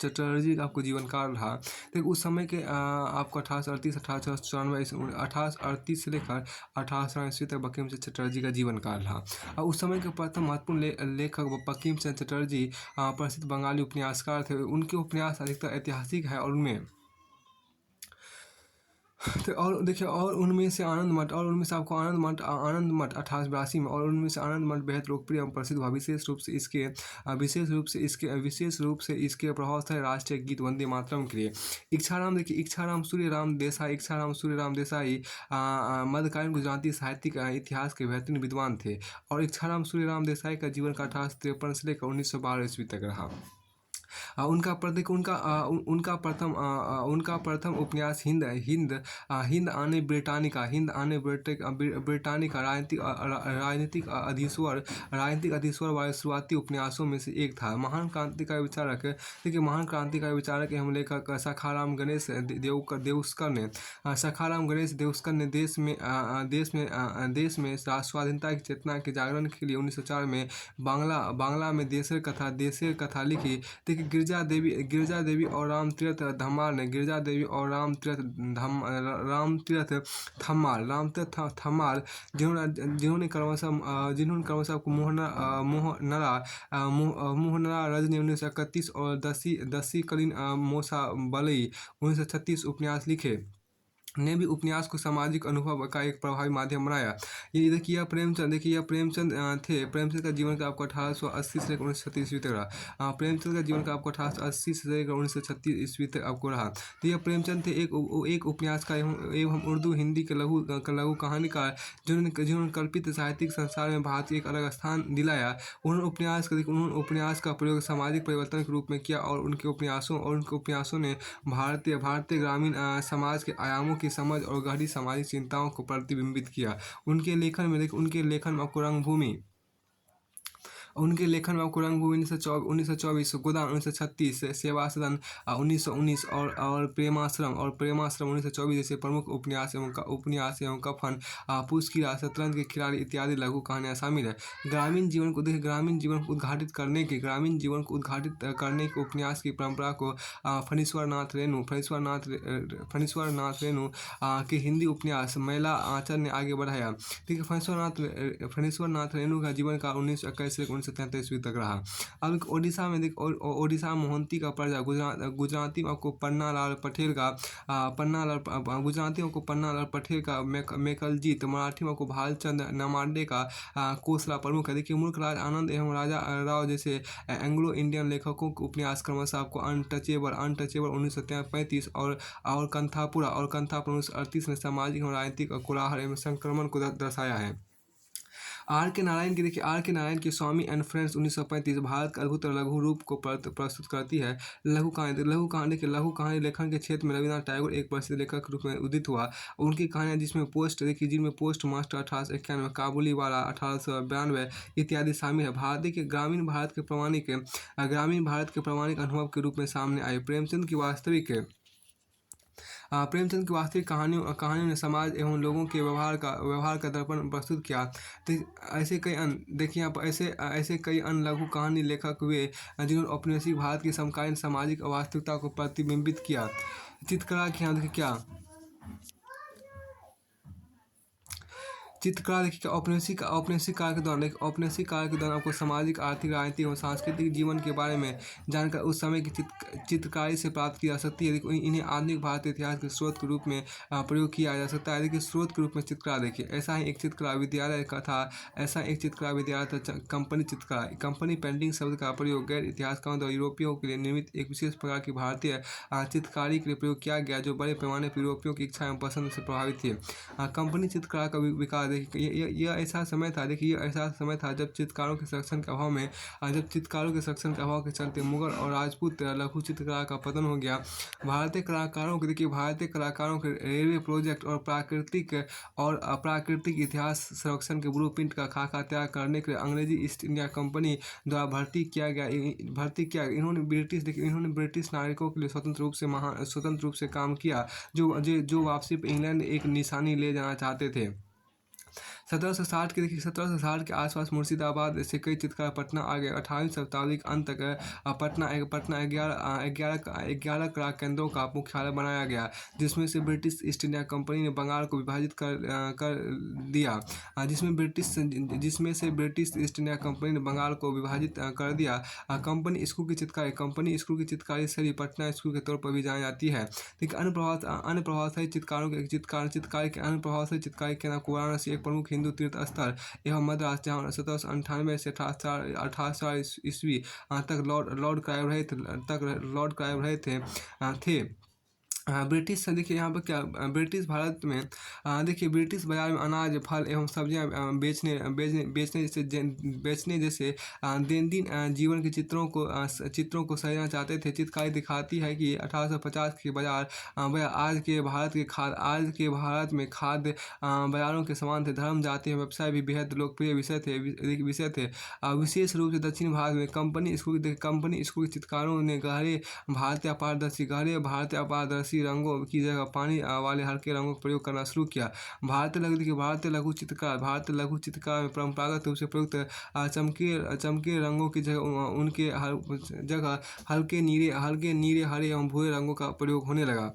चटर्जी का आपको जीवन काल रहा। तो उस समय के आपको 1838-1894 से लेकर 1894 ईस्वी तक बंकिम चंद्र चटर्जी का जीवन काल रहा। और उस समय के प्रथम महत्वपूर्ण लेखक बंकिम चंद्र चटर्जी प्रसिद्ध बंगाली उपन्यासकार थे। उनके उपन्यास अधिकतर ऐतिहासिक है और उनमें उनमें से आनंद मठ आपको आनंद मठ 1882 में, और उनमें से आनंद मठ बेहद लोकप्रिय एवं प्रसिद्ध हुआ। विशेष रूप से इसके प्रभाव था राष्ट्रीय गीत वंदे मातरम के लिए। इच्छाराम सूर्यराम देसाई मध्यकालीन गुजराती साहित्यिक इतिहास के बेहतरीन विद्वान थे, और इच्छाराम सूर्यराम देसाई का जीवन का 1853 से लेकर 1912 ईस्वी तक रहा। उनका प्रथम उपन्यास हिंद आने ब्रिटानिका राजनीतिक अधीश्वर वाले शुरुआती उपन्यासों में से एक था। महान क्रांतिकारी विचारक एवं लेखक सखाराम गणेश देउस्कर ने देश में स्वाधीनता की चेतना के जागरण के लिए 1904 में बांग्ला में देशेर कथा लिखी। देखिए गिरजा देवी और रामतीर्थ धम्माल जिन्होंने क्रमशः मोहनरा रजनी 1931 और दसी कलीन मोसा बलई 1936 उपन्यास लिखे, ने भी उपन्यास को सामाजिक अनुभव का एक प्रभावी माध्यम बनाया। ये देखिए प्रेमचंद थे। प्रेमचंद का जीवन का आपको 1880 से 1936 ईस्वी तक रहा। प्रेमचंद का जीवन का आपको 1880 से लेकर 1936 ईस्वी तक आपको रहा। तो यह प्रेमचंद थे एक उपन्यासकार एवं उर्दू हिंदी के लघु कहानीकार जिन्होंने कल्पित साहित्यिक संसार में भारत को एक अलग स्थान दिलाया। उन्होंने उपन्यास का प्रयोग सामाजिक परिवर्तन के रूप में किया, और उनके उपन्यासों ने भारतीय ग्रामीण समाज के आयामों की समझ और गहरी सामाजिक चिंताओं को प्रतिबिंबित किया। उनके लेखन में आपको रंगभूमि उनके लेखन में आपको रंगभूमि 1924, गोदान 1936, सेवा सदन 1919 और प्रेमाश्रम 1924 जैसे प्रमुख उपन्यास एवं कफन, पूस की रात, शतरंज के खिलाड़ी इत्यादि लघु कहानियाँ शामिल है। ग्रामीण जीवन को उद्घाटित करने के उपन्यास की परंपरा को फणीश्वर नाथ रेणु के हिंदी उपन्यास मैला आंचल ने आगे बढ़ाया। ठीक है, फणीश्वर नाथ रेणु का जीवन काल 1921 से 1933 ईस्वी तक रहा। अब ओडिशा में ओडिशा मोहंती का पर्जा, गुजराती में आपको पन्नालाल पटेल का मेकलजीत, मराठी में आपको भालचंद नेमाडे का कोसला प्रमुख है। देखिए, मुल्कराज आनंद एवं राजा राव जैसे एंग्लो इंडियन लेखकों के उपन्यास क्रमशः आपको अनटचेबल 1935 और कंथापुरा 1938 ने सामाजिक और राजनीतिक कोलाहल एवं संक्रमण को दर्शाया है। आर के नारायण की स्वामी एंड फ्रेंड्स 1935 भारत का अद्भुत लघु रूप को प्रस्तुत करती है। लघु कहानी लेखन के क्षेत्र में रविन्द्रनाथ टैगोर एक प्रसिद्ध लेखक के रूप में उदित हुआ। उनकी कहानियाँ जिनमें पोस्ट मास्टर 1891, काबुली वाला 1892 इत्यादि शामिल है, ग्रामीण भारत के प्रमाणिक अनुभव के रूप में सामने आए। प्रेमचंद की वास्तविक कहानियों ने समाज एवं लोगों के व्यवहार का दर्पण प्रस्तुत किया। तो ऐसे कई अन्य देखिए आप ऐसे कई अन्य लघु कहानी लेखक हुए जिन्होंने औपनिवेशिक भारत की समकालीन सामाजिक वास्तविकता को प्रतिबिंबित किया। चित्रकला की यहाँ देखिए क्या चित्रकला देखिए औपनिवेशिक काल के दौरान आपको सामाजिक, आर्थिक, राजनीतिक एवं सांस्कृतिक जीवन के बारे में जानकर उस समय की चित्रकारी से प्राप्त की जा सकती है। देखिए, इन्हें आधुनिक भारतीय इतिहास के स्रोत के रूप में प्रयोग किया जा सकता है। देखिए, स्रोत के रूप में चित्रकला देखिए, ऐसा ही एक चित्रकला विद्यालय था कंपनी पेंटिंग शब्द का प्रयोग गैर इतिहासकारों द्वारा यूरोपियों के लिए निर्मित एक विशेष प्रकार की भारतीय चित्रकारी के लिए प्रयोग किया गया, जो बड़े पैमाने पर यूरोपियों की इच्छा एवं पसंद से प्रभावित थे। कंपनी चित्रकला का विकास देखिए, यह ऐसा समय था जब चित्रकारों के संरक्षण के अभाव के चलते मुगल और राजपूत लघु चित्रकला का पतन हो गया। भारतीय कलाकारों के रेलवे प्रोजेक्ट और प्राकृतिक इतिहास संरक्षण के ब्लूप्रिंट का खाका तैयार करने के लिए अंग्रेजी ईस्ट इंडिया कंपनी द्वारा भर्ती किया। इन्होंने ब्रिटिश नागरिकों के लिए स्वतंत्र रूप से काम किया, जो वापसी पर इंग्लैंड एक निशानी ले जाना चाहते थे। 1760 के आसपास मुर्शिदाबाद से कई चित्रकार पटना आ गए। 18वीं शताब्दी के अंत तक पटना 11 कला केंद्रों का मुख्यालय बनाया गया, जिसमें से ब्रिटिश ईस्ट इंडिया कंपनी ने बंगाल को विभाजित कर दिया। कंपनी स्कूल की चित्रकारी शैली पटना स्कूल के तौर पर भी जानी जाती है। लेकिन अन्य प्रभावशाली चित्रकारी के नाम वाराणसी एक प्रमुख हिंदू तीर्थ स्थल एवं मद्रास, जहाँ 1798 से 1800 ईस्वी तक लॉर्ड क्लाइव रहे थे। ब्रिटिश देखिए यहाँ पर क्या ब्रिटिश भारत में देखिए ब्रिटिश बाजार में अनाज, फल एवं सब्जियाँ बेचने जैसे दैनंदिन जीवन के चित्रों को सहेजना चाहते थे। चित्रकारी दिखाती है कि 1850 के बाजार आज के भारत में खाद्य बाजारों के समान थे। धर्म, जाति एवं व्यवसाय भी बेहद लोकप्रिय विषय थे। विशेष रूप से दक्षिण भारत में कंपनी स्कूल के चित्रकारों ने गहरे भारतीय अपारदर्शी रंगों की जगह पानी वाले हल्के रंगों का प्रयोग करना शुरू किया। भारतीय लघु चित्रकार में परंपरागत रूप से प्रयुक्त चमकीले रंगों की जगह हल्के नीले, हरे एवं भूरे रंगों का प्रयोग होने लगा।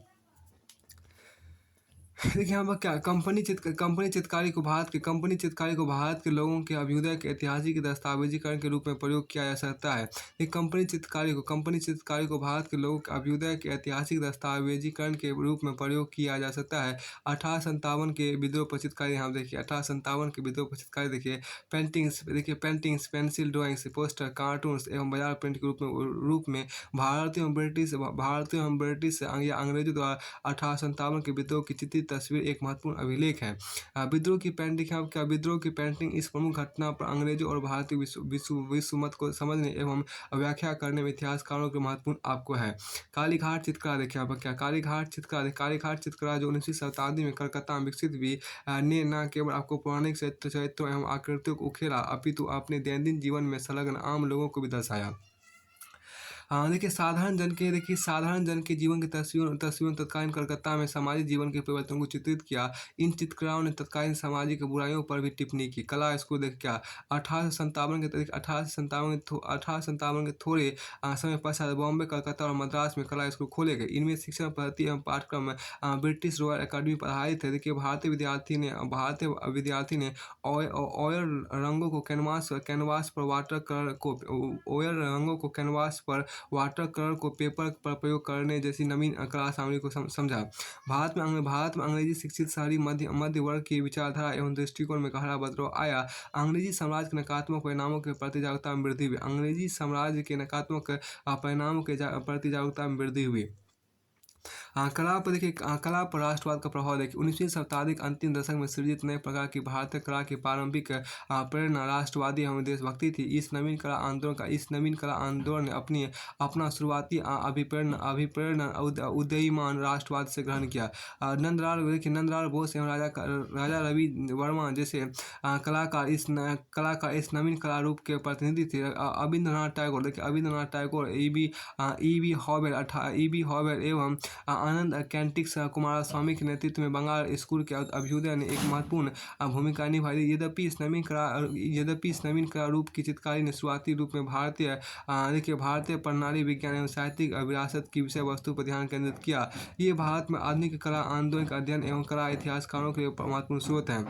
देखिए यहाँ पर क्या कंपनी चित्रकारी को भारत के लोगों के अभ्युदय के ऐतिहासिक दस्तावेजीकरण के रूप में प्रयोग किया जा सकता है। एक कंपनी चित्रकारी को भारत के लोगों के अभ्युदय के ऐतिहासिक दस्तावेजीकरण के रूप में प्रयोग किया जा सकता है। 1857 के विद्रोह पर चित्रकारी यहाँ देखिए 1857 के विद्रोह पर चित्रकारी देखिए paintings, pencil drawings, poster, cartoons एवं बाजार प्रिंट के रूप में भारतीय एवं ब्रिटिश या अंग्रेजों द्वारा 1857 के विद्रोह की चित्रित तस्वीर एक महत्वपूर्ण अभिलेख है। विद्रोह की पेंटिंग है, क्या विद्रोह की पेंटिंग इस प्रमुख घटना पर अंग्रेजों और भारतीय विश्व मत को समझने एवं व्याख्या करने में इतिहासकारों के महत्वपूर्ण आपको है। कालीघाट चित्रकला देखिए आप क्या कालीघाट चित्रकला जो 19वीं शताब्दी में कलकत्ता में विकसित हुई ने न केवल आपको पौराणिक चरित्रों एवं आकृतियों को उकेरा अपितु अपने दैनंदिन जीवन में संलग्न आम लोगों को भी दर्शाया। देखिए साधारण जन के जीवन की तस्वीरों तत्कालीन कलकत्ता में सामाजिक जीवन के परिवर्तन को चित्रित किया। इन चित्रकलाओं ने तत्कालीन सामाजिक बुराइयों पर भी टिप्पणी की। कला स्कूल देख क्या 1857 के थोड़े समय पश्चात बॉम्बे, कलकत्ता और मद्रास में कला स्कूल खोले गए। इनमें शिक्षण पद्धति एवं पाठ्यक्रम ब्रिटिश रॉयल अकेडमी पर आधारित थे। देखिए भारतीय विद्यार्थी ने ऑयल रंगों को कैनवास पर वाटर कलर को पेपर पर प्रयोग करने जैसी नवीन कला सामग्री को समझा। भारत में अंग्रेजी शिक्षित शहरी मध्य वर्ग की विचारधारा एवं दृष्टिकोण में गहरा बदलाव आया। अंग्रेजी साम्राज्य के नकारात्मक परिणामों के प्रति जागरूकता में वृद्धि हुई। अंग्रेजी साम्राज्य के नकारात्मक परिणामों के प्रति जागरूकता में वृद्धि हुई। कला पर राष्ट्रवाद का प्रभाव देखिए 19वीं शताब्दी के अंतिम दशक में सृजित नए प्रकार की भारतीय कला की प्रारंभिक प्रेरणा राष्ट्रवादी एवं देशभक्ति थी। इस नवीन कला आंदोलन ने अपना शुरुआती अभिप्रेरण उदयीमान राष्ट्रवाद से ग्रहण किया। नंदलाल बोस एवं राजा रवि वर्मा जैसे कलाकार इस नवीन कला रूप के प्रतिनिधि थे। अविंद्रनाथ टैगोर ई बी हॉवेल एवं आनंद कैंटिक्स कुमारस्वामी के नेतृत्व में बंगाल स्कूल के अभ्युदय ने एक महत्वपूर्ण भूमिका निभाई। यद्यपि इस नवीन कला रूप की चित्रकारी ने शुरुआती रूप में भारतीय प्रणाली विज्ञान एवं साहित्यिक विरासत की विषय वस्तु पर ध्यान केंद्रित किया। ये भारत में आधुनिक कला आंदोलन का अध्ययन एवं कला इतिहासकारों के लिए महत्वपूर्ण स्रोत है।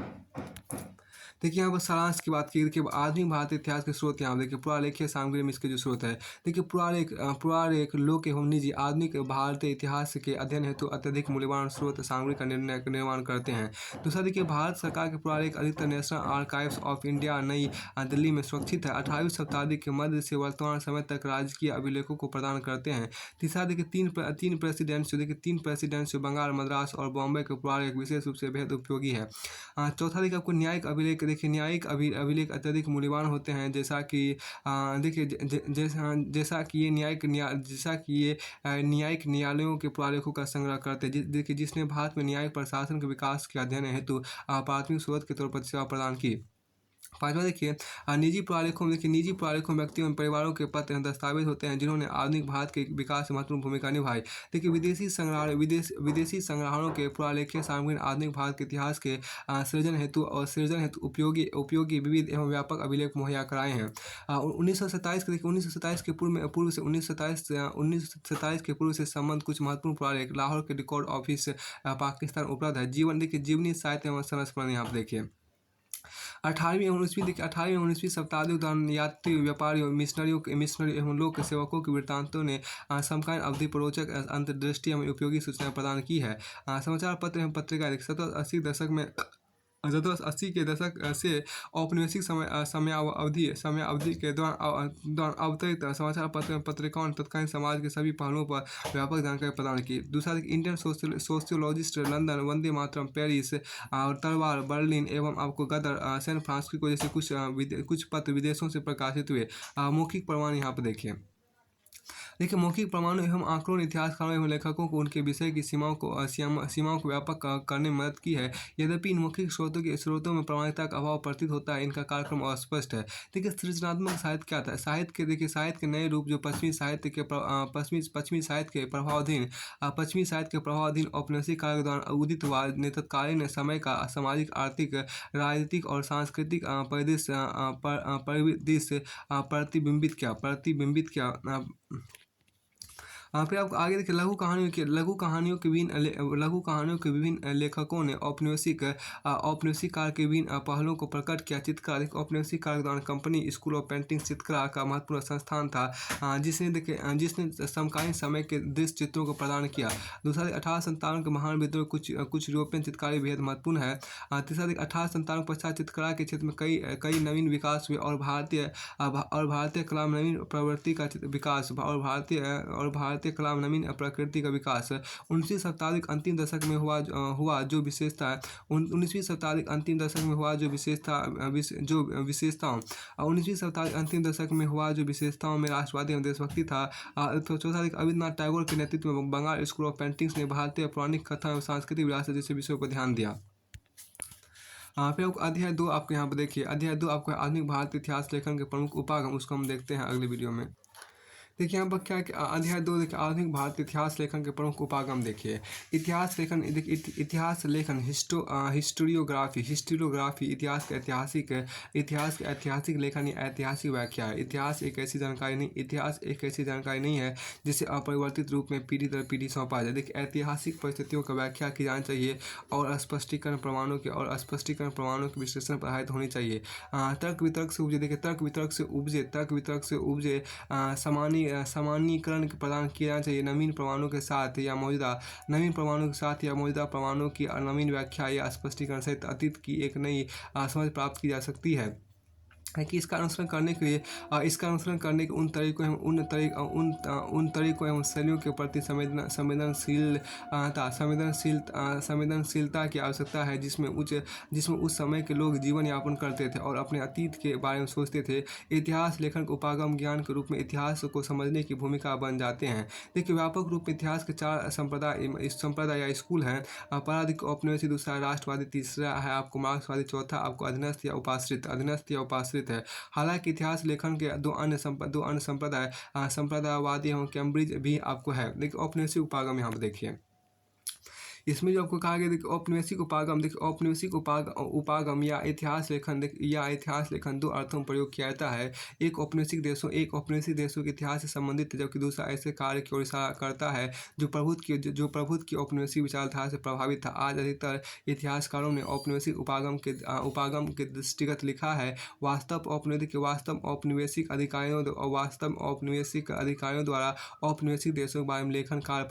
देखिए यहाँ पर सारांश की बात की। देखिए आधुनिक भारतीय इतिहास के स्रोत यहाँ देखिए पुरालेखीय सामग्री में इसके जो स्रोत है। देखिए पुरालेख लोक एवं निजी आधुनिक भारतीय इतिहास के अध्ययन हेतु अत्यधिक मूल्यवान स्रोत सामग्री का निर्माण करते हैं। दूसरा देखिए भारत सरकार के पुरालेख अधिकतर नेशनल आर्काइव्स ऑफ इंडिया नई दिल्ली में सुरक्षित है। 18वीं शताब्दी के मध्य से वर्तमान समय तक राजकीय अभिलेखों को प्रदान करते हैं। तीसरा देखिए तीन प्रेसिडेंट्स बंगाल, मद्रास और बॉम्बे के पुरालेख विशेष रूप से बेहद उपयोगी है। चौथा देखिए आपको न्यायिक अभिलेख देखिए न्यायिक अभिलेख अत्यधिक मूल्यवान होते हैं। जैसा कि ये न्यायिक न्यायालयों के पुरालेखों का संग्रह करते हैं। देखिए जिसने भारत में न्यायिक प्रशासन के विकास के अध्ययन हेतु प्राथमिक स्रोत के तौर पर सेवा प्रदान की। पांचवा देखिए निजी पुरालेखों में व्यक्तियों एवं परिवारों के पत्र दस्तावेज होते हैं जिन्होंने आधुनिक भारत के विकास में महत्वपूर्ण भूमिका निभाई। देखिए विदेशी संग्रहालयों के पुरालेखीय सामग्री आधुनिक भारत के इतिहास के सृजन हेतु उपयोगी विविध एवं व्यापक अभिलेख मुहैया कराए हैं। 1927 के पूर्व से संबंध कुछ महत्वपूर्ण पुरालेख लाहौर के रिकॉर्ड ऑफिस पाकिस्तान उपलब्ध है। जीवनी साहित्य एवं संस्मरण यहाँ पर देखिए 18वीं एवं 19वीं शताब्दी के दौरान यात्री व्यापारियों मिशनरी एवं लोक सेवकों के वृत्तांतों ने समकालीन अवधि पर रोचक अंतर्दृष्टि एवं उपयोगी सूचनाएं प्रदान की है। समाचार पत्र एवं पत्रिका 1980 के दशक से औपनिवेशिक समयावधि के दौरान अवतरित समाचार पत्र एवं पत्रिकाओं ने तत्कालीन समाज के सभी पहलुओं पर व्यापक जानकारी प्रदान की। दूसरा Indian sociologist London, Vande Mataram, Paris और तलवार, बर्लिन एवं आपको गदर, सैन फ्रांसिस्को जैसे कुछ पत्र विदेशों से प्रकाशित हुए। मौखिक प्रमाण यहाँ पर देखिए मौखिक प्रमाणों एवं आंकड़ों ने इतिहासकारों एवं लेखकों को उनके विषय की सीमाओं को व्यापक करने में मदद की है। यद्यपि इन मौखिक स्रोतों में प्रामाणिकता का अभाव प्रतीत होता है, इनका कार्यक्रम अस्पष्ट है। देखिए सृजनात्मक साहित्य क्या था? साहित्य के नए रूप जो पश्चिमी साहित्य के प्रभावाधीन औपनिवेशिक काल के दौरान उदित हुआ ने तत्कालीन समय का सामाजिक, आर्थिक, राजनीतिक और सांस्कृतिक परिदृश्य प्रतिबिंबित किया। फिर आपको आगे देखिए लघु कहानियों के विभिन्न लेखकों ने औपनिवेशिक काल के विभिन्न पहलुओं को प्रकट किया। चित्रकला औपनिवेशिक काल के दौरान कंपनी स्कूल ऑफ पेंटिंग चित्रकला का महत्वपूर्ण संस्थान था, जिसने समकालीन समय के दृश्य चित्रों को प्रदान किया। दूसरा 1857 के महान विद्रोह कुछ यूरोपियन चित्रकारी बेहद महत्वपूर्ण है। तीसरा 1857 पश्चात चित्रकला के क्षेत्र में कई नवीन विकास हुए और भारतीय कला में नवीन प्रवृत्ति का विकास और भारतीय भारतीय कला में नवीन प्रकृति का विकास। 19वीं शताब्दी के अंतिम दशक में हुआ जो विशेषता 19वीं शताब्दी के अंतिम दशक में हुआ जो विशेषताओं 19वीं शताब्दी के अंतिम दशक में हुआ जो विशेषताओं में राष्ट्रवादी एवं देशभक्ति था। तो चौथा रविन्द्रनाथ टैगोर के नेतृत्व में बंगाल स्कूल ऑफ पेंटिंग्स ने भारतीय पौराणिक कथा एवं सांस्कृतिक विरासत जैसे विषयों को ध्यान दिया। फिर आपको अध्याय 2 आपको यहाँ पर देखिए, अध्याय 2 आपको आधुनिक भारतीय इतिहास लेखन के प्रमुख उपागम, उसको हम देखते हैं अगले वीडियो में। देखिए यहाँ पर क्या है कि अध्याय 2 देखिए आधुनिक भारतीय इतिहास लेखन के प्रमुख उपागम देखिए। इतिहास लेखन देखिए, इतिहास लेखन हिस्टोरियोग्राफी इतिहास के ऐतिहासिक लेखन या ऐतिहासिक व्याख्या है। इतिहास एक ऐसी जानकारी नहीं है जिसे अपरिवर्तित रूप में पीढ़ी दर पीढ़ी सौंपा जाए। देखिए ऐतिहासिक परिस्थितियों का व्याख्या की जानी चाहिए और स्पष्टीकरण प्रमाणों के विश्लेषण पर आधारित होनी चाहिए। तर्क वितर्क से उपजे सामान्यीकरण प्रदान किया जाना चाहिए। नवीन प्रमाणों के साथ या मौजूदा प्रमाणों की नवीन व्याख्या या स्पष्टीकरण सहित अतीत की एक नई समझ प्राप्त की जा सकती है कि इसका अनुसरण करने के उन तरीकों एवं शैलियों के प्रति संवेदनशीलता की आवश्यकता है जिसमें उस समय के लोग जीवन यापन करते थे और अपने अतीत के बारे में सोचते थे। इतिहास लेखन को उपागम ज्ञान के रूप में इतिहास को समझने की भूमिका बन जाते हैं। देखिए व्यापक रूप में इतिहास के 4 संप्रदाय या स्कूल हैं। पराधिक औपनिवेशिक, दूसरा राष्ट्रवादी, तीसरा है आपको मार्क्सवादी, चौथा आपको अधीनस्थ या उपाश्रित है। हालांकि इतिहास लेखन के दो अन्य संप्रदायवादी एवं कैम्ब्रिज भी आपको है। देखिए औपनिवेशिक उपागम यहाँ पर देखिए, इसमें जो आपको कहा गया देखिए औपनिवेशिक उपागम या इतिहास लेखन 2 अर्थों में प्रयोग किया जाता है। एक औपनिवेशिक देशों के इतिहास से संबंधित है, जबकि दूसरा ऐसे कार्य की ओर इशारा करता है जो प्रभुत्व की औपनिवेशिक विचारधारा से प्रभावित था। आज अधिकतर इतिहासकारों ने औपनिवेशिक उपागम के दृष्टिगत लिखा है। वास्तव औपनिवेशिक अधिकारियों द्वारा औपनिवेशिक देशों के बारे में लेखन कार्य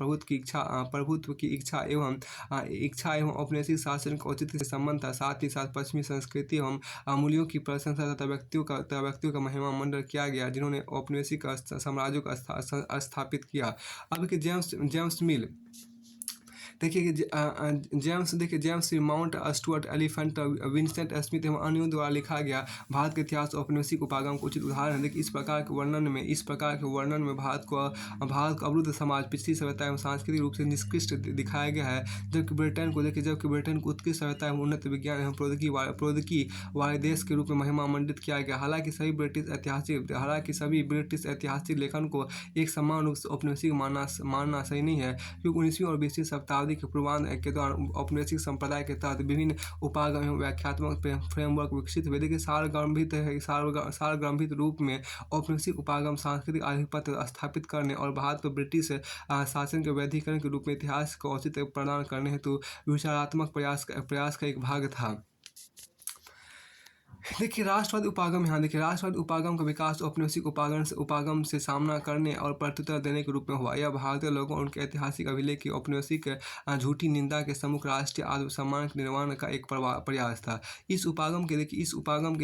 प्रभुत्व की इच्छा एवं औपनिवेशिक शासन का औचित्य से संबंध था। साथ ही साथ पश्चिमी संस्कृति एवं मूल्यों की प्रशंसा तथा व्यक्तियों का महिमा मंडन किया गया जिन्होंने औपनिवेशिक साम्राज्यों को स्थापित किया। अब कि जेम्स मिल देखिए James mount Stuart, elephant, Vincent Smith एवं अन्यों द्वारा लिखा गया भारत के इतिहास औपनिवेशिक उपागम को उचित उदाहरण है। देखिए इस प्रकार के वर्णन में भारत को अवरुद्ध समाज, पिछली सभ्यता एवं सांस्कृतिक रूप से निष्कृष्ट दिखाया गया है, जबकि ब्रिटेन को उत्कृष्ट सभ्यता एवं उन्नत विज्ञान एवं प्रौद्योगिकी वाले देश के रूप में महिमा मंडित किया गया। हालांकि सभी ब्रिटिश ऐतिहासिक लेखन को एक समान रूप से औपनिवेशिक मानना सही नहीं है, क्योंकि 19वीं और 20वीं शताब्दी के पूर्वार्ध के दौरान औपनिवेशिक संप्रदाय के तहत विभिन्न उपागम एवं व्याख्यात्मक फ्रेमवर्क विकसित हुए। देखिए सारगर्भित रूप में औपनिवेशिक उपागम सांस्कृतिक आधिपत्य स्थापित करने और भारत को ब्रिटिश शासन के वैधीकरण के रूप में इतिहास को औचित्य प्रदान करने हेतु विचारात्मक प्रयास का एक भाग था। देखिए राष्ट्रवादी उपागम यहाँ देखिए राष्ट्रवादी उपागम का विकास औपनिवेशिक उपागम से सामना करने और प्रत्युत्तर देने के रूप में हुआ। यह भारतीय लोगों उनके ऐतिहासिक अभिलेख की औपनिवेशिक झूठी निंदा के सम्मुख राष्ट्रीय आत्मसम्मान के निर्माण का एक प्रयास था। इस उपागम के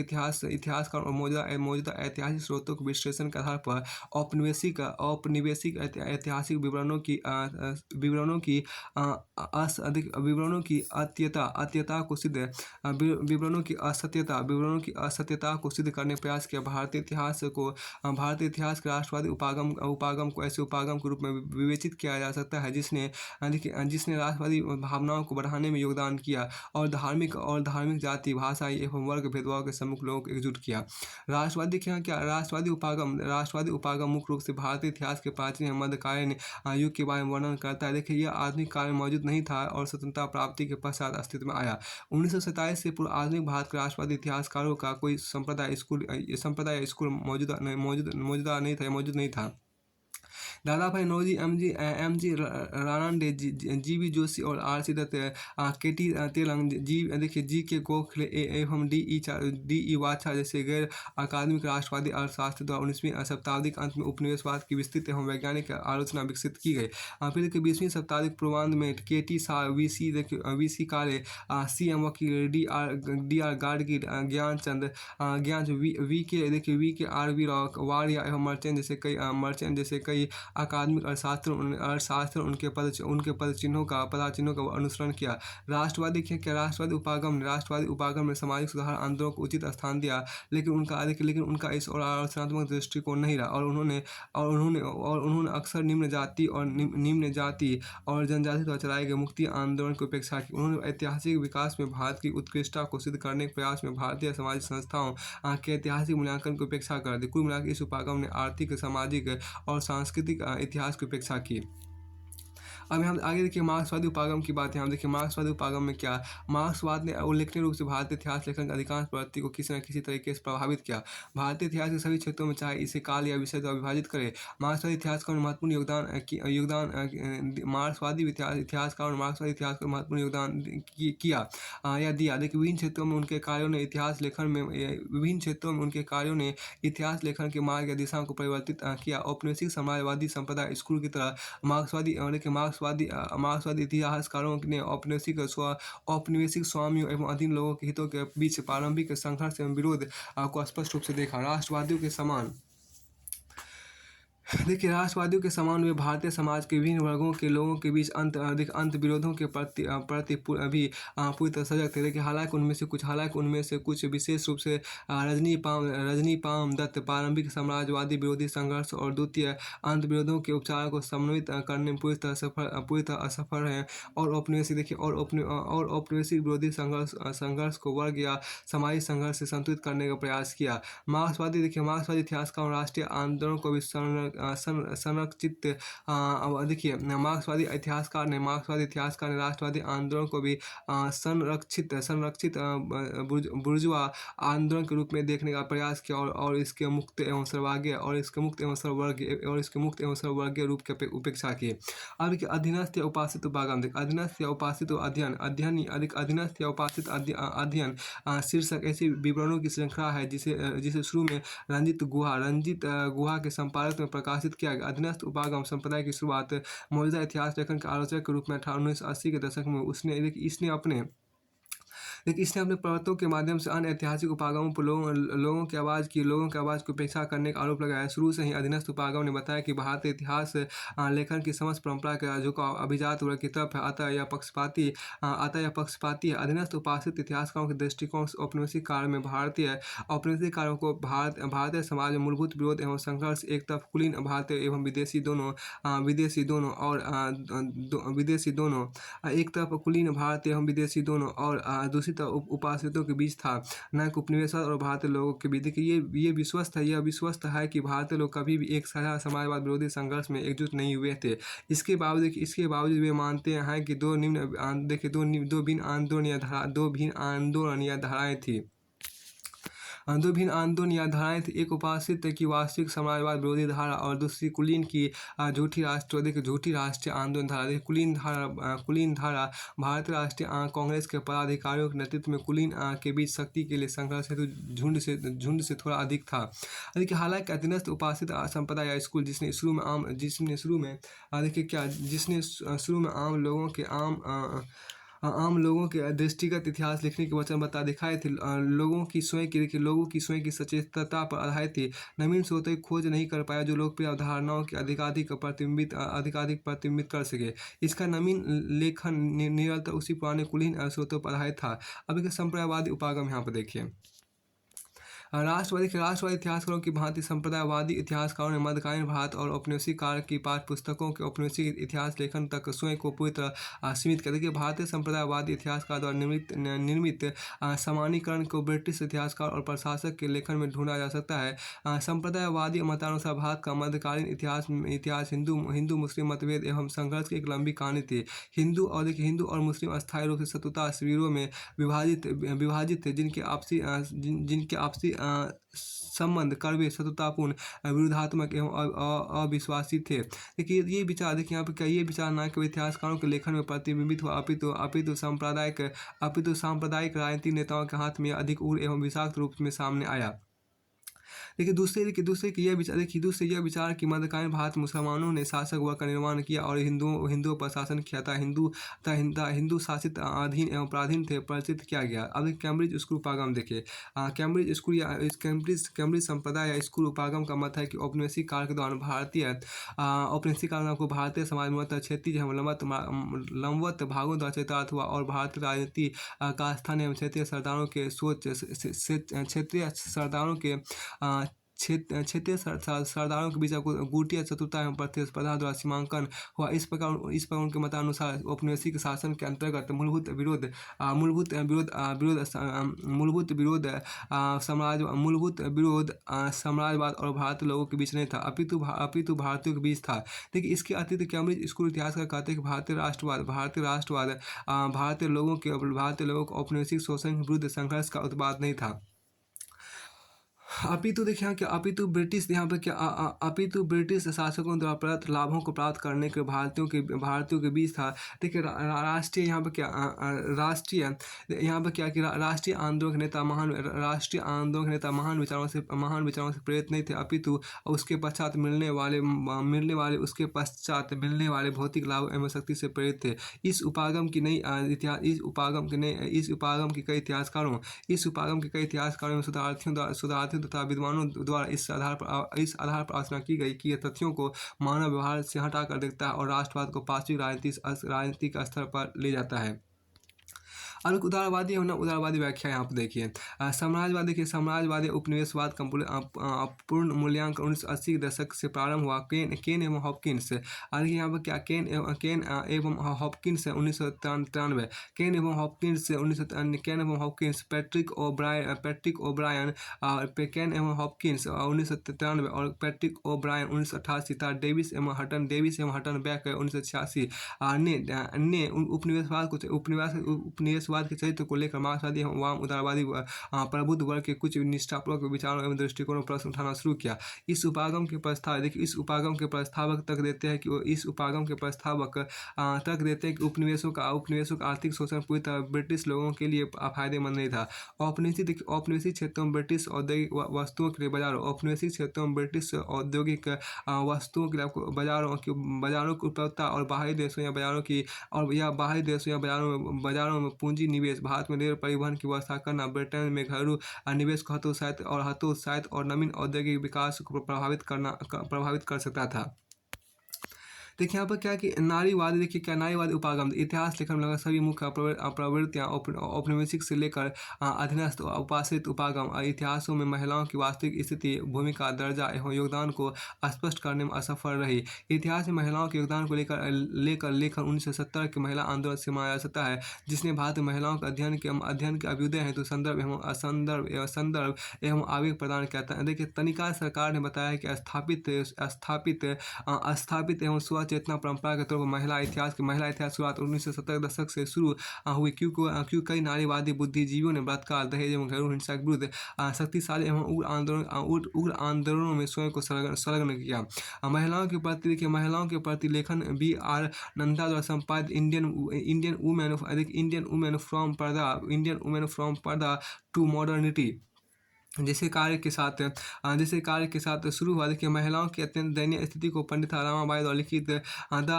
इतिहासकार और मौजूदा ऐतिहासिक स्रोतों के विश्लेषण के आधार पर औपनिवेशिक ऐतिहासिक विवरणों की असत्यता को सिद्ध करने का प्रयास किया। भारतीय इतिहास के राष्ट्रवादी उपागम को ऐसे उपागम के रूप में विवेचित किया जा सकता है जिसने राष्ट्रवादी भावनाओं को बढ़ाने में योगदान किया और धार्मिक जाति, भाषा एवं वर्ग भेदभाव के सम्मुख लोगों को एकजुट किया। राष्ट्रवादी उपागम मुख्य रूप से भारतीय इतिहास के प्राचीन एवं मध्यकालीन युग के बारे में वर्णन करता है। देखिए यह आधुनिक काल में मौजूद नहीं था और स्वतंत्रता प्राप्ति के पश्चात अस्तित्व में आया। 1927 से पूर्व आधुनिक भारत के राष्ट्रवादी इतिहासकारों का कोई संप्रदाय स्कूल मौजूद नहीं था। Dadabhai Naoroji, M G Ranade, G B. Joshi और R C. Dutt, K T. Telang, G K. Gokhale एवं डी.ई. वाछा जैसे गैर अकादमिक राष्ट्रवादी अर्थशास्त्री द्वारा 19वीं शताब्दी के अंत में उपनिवेशवाद की विस्तृत एवं वैज्ञानिक आलोचना विकसित की गई। फिर 20वीं शताब्दी के पूर्वार्ध में K T. Shah, V C. Kale, C M. Vakil, D R. Gadgil, Gyanchand, V K. R V. Rao, Wadia एवं मर्चेंट जैसे कई अकादमिक अर्थशास्त्र उनके पदचिन्हों का अनुसरण किया। राष्ट्रवादी उपागम ने सामाजिक सुधार आंदोलन को उचित स्थान दिया, लेकिन उनका इस और आलोचनात्मक दृष्टिकोण नहीं रहा, और उन्होंने अक्सर निम्न जाति और जनजाति द्वारा चलाए गए मुक्ति आंदोलन की उपेक्षा की। उन्होंने ऐतिहासिक विकास में भारत की उत्कृष्टता को सिद्ध करने के प्रयास में भारतीय सामाजिक संस्थाओं के ऐतिहासिक मूल्यांकन की उपेक्षा कर दी। कुल मिलाकर इस उपागम ने आर्थिक, सामाजिक और सांस्कृतिक इतिहास की उपेक्षा की। अब हम आगे देखिए मार्क्सवादी उपागम की बात है। हम देखिए मार्क्सवादी उपागम में क्या, मार्क्सवाद ने उल्लेखनीय रूप से भारतीय इतिहास लेखन की अधिकांश प्रवृत्ति को किसी न किसी तरीके से प्रभावित किया। भारतीय इतिहास के सभी क्षेत्रों में, चाहे इसे काल या विषय द्वारा विभाजित करे, मार्क्सवादी इतिहासकारों ने महत्वपूर्ण मार्क्सवादी इतिहासकारों ने मार्क्सवादी इतिहास को महत्वपूर्ण योगदान किया या दिया। देखिए विभिन्न क्षेत्रों में उनके कार्यों ने इतिहास लेखन के मार्ग या दिशा को परिवर्तित किया। औपनिवेशिक समाजवादी संप्रदाय स्कूल की तरह मार्क्सवादी इतिहासकारों ने औपनिवेशिक स्वामियों एवं अधीन लोगों के हितों के बीच प्रारंभिक संघर्ष एवं विरोध को स्पष्ट रूप से देखा। राष्ट्रवादियों के समान वे भारतीय समाज के विभिन्न वर्गों के लोगों के बीच अंत विरोधों के प्रति पूरी तरह सजग थे। देखिए हालांकि उनमें से कुछ विशेष रूप से रजनी पाम दत्त प्रारंभिक साम्राज्यवादी विरोधी संघर्ष और द्वितीय अंत विरोधों के उपचार को समन्वित करने में पूरी तरह असफल हैं, और औपनिवेशिक विरोधी संघर्ष को वर्ग या सामाजिक संघर्ष से संतुलित करने का प्रयास किया। मार्क्सवादी इतिहासकारों राष्ट्रीय आंदोलन को भी संरक्षित देखिए मार्क्सवादी इतिहासकार ने राष्ट्रवादी आंदोलन को भी संरक्षित बुर्जुआ आंदोलन के रूप में देखने का प्रयास किया, और इसके मुक्त एवं सर्ववर्गीय रूप की उपेक्षा की। अब अधीनस्थ या उपासित उपागम, अधीनस्थ या उपासित अध्ययन शीर्षक ऐसे विवरणों की श्रृंखला है जिसे शुरू में रंजीत गुहा के संपादक में प्रकाशित किया गया। अधीनस्थ उपागम संप्रदाय की शुरुआत मौजूदा इतिहास लेखन के आलोचक के रूप में 1980 के दशक में इसने अपने प्रवृत्तियों के माध्यम से अन्य ऐतिहासिक उपागमों पर लोगों की आवाज़ की उपेक्षा करने का आरोप लगाया। शुरू से ही अधीनस्थ उपागम ने बताया कि भारतीय इतिहास लेखन की समस्त परंपरा का झुकाव अभिजात वर्ग की तरफ है, अतः यह पक्षपाती है। अधीनस्थ उपासित इतिहासकारों के दृष्टिकोण से औपनिवेशिक काल में भारतीय कालों को भारतीय समाज में मूलभूत विरोध एवं संघर्ष एक तरफ कुलीन भारतीय एवं विदेशी दोनों और दूसरी उपासितों के बीच था, न कि उपनिवेशवाद और भारतीय लोगों के बीच। देखिए ये विश्वस्त है कि भारतीय लोग कभी भी एक साझा समाजवाद विरोधी संघर्ष में एकजुट नहीं हुए थे। इसके बावजूद वे मानते हैं कि दो भिन्न आंदोलन या धाराएं थी। एक उपासित की वास्तविक समाजवाद विरोधी धारा और दूसरी कुलीन की झूठी राष्ट्रीय आंदोलन धारा। कुलीन धारा भारतीय राष्ट्रीय कांग्रेस के पदाधिकारियों के नेतृत्व में कुलीन के बीच शक्ति के लिए संघर्ष हेतु झुंड से थोड़ा अधिक था। देखिए हालांकि अधीनस्थ उपासित संप्रदाय या स्कूल जिसने शुरू में आम लोगों के दृष्टिगत इतिहास लिखने के वचन दिखाए थे, लोगों की स्वयं की सचेतता पर आधारित थी। नवीन स्रोतों की खोज नहीं कर पाया जो लोकप्रिय अवधारणाओं के अधिकाधिक प्रतिबिंबित कर सके। इसका नवीन लेखन निरंतर उसी पुराने कुलीन स्रोतों पर आधारित था। अब एक संप्रदायवादी उपागम यहाँ पर देखिए। राष्ट्रवादी इतिहासकारों की भांति संप्रदायवादी इतिहासकारों ने मध्यकालीन भारत और औपनिवेशिक काल की पाठ्य पुस्तकों के औपनिवेशिक इतिहास लेखन तक स्वयं को पूरी तरह सीमित कर दिया। भारतीय संप्रदायवादी इतिहासकार द्वारा निर्मित सामान्यीकरण को ब्रिटिश इतिहासकार और प्रशासक के लेखन में ढूंढा जा सकता है। संप्रदायवादी मतानुसार भारत का मध्यकालीन इतिहास हिंदू मुस्लिम मतभेद एवं संघर्ष की एक लंबी कहानी थी। हिंदू और मुस्लिम अस्थायी रूप से शत्रुता शिविरों में विभाजित थे, जिनके आपसी संबंध कड़वे, शत्रुतापूर्ण, विरोधात्मक एवं अविश्वासी थे। देखिए ये विचार यहाँ पे ये विचार न केवल इतिहासकारों के लेखन में प्रतिबिंबित हुआ अपितु सांप्रदायिक राजनीतिक नेताओं के हाथ में अधिक उग्र एवं विषाक्त रूप में सामने आया। दूसरे यह विचार कि मध्यकालीन भारत मुसलमानों ने शासक वर्ग का निर्माण किया और हिंदुओं हिंदुओं पर शासन किया था। हिंदू शासित अधीन एवं पराधीन थे परिचित किया गया। अब कैम्ब्रिज स्कूल उपागम देखिए। कैम्ब्रिज स्कूल या कैम्ब्रिज संप्रदाय या स्कूल उपागम का मत है कि औपनिवेशिक काल के दौरान औपनिवेशिक काल को भारतीय समाज में क्षेत्रीय एवं लंबवत भागों द्वारा चरितार्थ हुआ और भारतीय राजनीति का स्थान एवं क्षेत्रीय सरदारों के क्षेत्रीय सरदारों के बीच गुटिया चतुरता एवं प्रतिस्पर्धा द्वारा सीमांकन हुआ। इस प्रकार उनके मतानुसार औपनिवेशिक शासन के अंतर्गत साम्राज्यवाद और भारतीय लोगों के बीच नहीं था, अपितु भारतीयों के बीच था। देखिए, इसके अतिरिक्त कैम्ब्रिज स्कूल इतिहासकार कहते हैं कि भारतीय लोगों को औपनिवेशिक शोषण के विरुद्ध संघर्ष का उत्पाद नहीं था, अपितु देखिए यहाँ क्या अपितु ब्रिटिश शासकों द्वारा प्रदत्त लाभों को प्राप्त करने के भारतीयों के बीच था। देखिए, राष्ट्रीय यहाँ पर क्या कि राष्ट्रीय आंदोलन के नेता महान विचारों से प्रेरित नहीं थे, अपितु उसके पश्चात मिलने वाले भौतिक लाभ एवं शक्ति से प्रेरित थे। इस उपागम के कई इतिहासकारों एवं शोधार्थियों तथा विद्वानों द्वारा इस आधार पर आलोचना की गई कि ये तथ्यों को मानव व्यवहार से हटाकर देखता है और राष्ट्रवाद को पाश्विक राजनीतिक स्तर पर ले जाता है। अब एक उदारवादी व्याख्या यहाँ पर देखिए। साम्राज्यवादी उपनिवेशवाद का पूर्ण मूल्यांकन 1980 के दशक से प्रारंभ हुआ। केन एवं हॉपकिंस, यहाँ पर क्या केन एवं हॉपकिंस 1993, केन एवं हॉपकिंस, पैट्रिक ओब्रायन केन एवं हॉपकिंस 1993 और पैट्रिक ओब्रायन 1988 था। डेविस एवं हटन बैक 1986 ने उपनिवेशवाद के चरित्र को लेकर मार्क्सवादी एवं वाम उदारवादी प्रबुद्ध वर्ग के कुछ निष्ठापूर्वक विचारों एवं दृष्टिकोणों पर प्रश्न उठाना शुरू किया। इस उपागम के प्रस्तावक तर्क देते हैं कि उपनिवेशों का आर्थिक शोषण पूरी तरह ब्रिटिश लोगों के लिए फायदेमंद नहीं था। औपनिवेशिक क्षेत्रों में ब्रिटिश औद्योगिक वस्तुओं के लिए बाजारों की उपलब्धता और बाहरी देशों या बाजारों में पूंजी निवेश, भारत में रेल परिवहन की व्यवस्था करना, ब्रिटेन में घरेलू निवेश को हतोत्साहित और नवीन औद्योगिक विकास को प्रभावित कर सकता था। देखिए यहाँ पर क्या कि नारीवादी उपागम इतिहास लेखन में लगभग सभी मुख्य प्रवृत्तियाँ औपनिवेशिक से लेकर अधीनस्थ उपासित उपागम इतिहासों में महिलाओं की वास्तविक स्थिति, भूमिका, दर्जा एवं योगदान को स्पष्ट करने में असफल रही। इतिहास में महिलाओं के योगदान को लेकर लेखन 1970 के महिला आंदोलन से माना जा सकता है, जिसने भारत में महिलाओं के अध्ययन के अभ्युदय हेतु संदर्भ एवं आवेग प्रदान किया था। देखिए, तनिका सरकार ने बताया कि स्थापित एवं चेतना परंपरा के तौर पर महिला इतिहास शुरुआत 1970 के दशक से शुरू हुई, क्योंकि कई नारीवादी बुद्धिजीवियों ने बलात्कार, दहेज एवं घरेलू हिंसा के विरुद्ध शक्तिशाली एवं उग्र आंदोलनों में स्वयं को संलग्न किया। महिलाओं के प्रति लेखन B.R. नंदा द्वारा संपादित इंडियन वुमेन फ्रॉम पर्दा टू मॉडर्निटी जैसे कार्य के साथ शुरू हुआ। देखिए, महिलाओं की अत्यंत दयनीय स्थिति को पंडित रामाबाई द्वारा लिखित the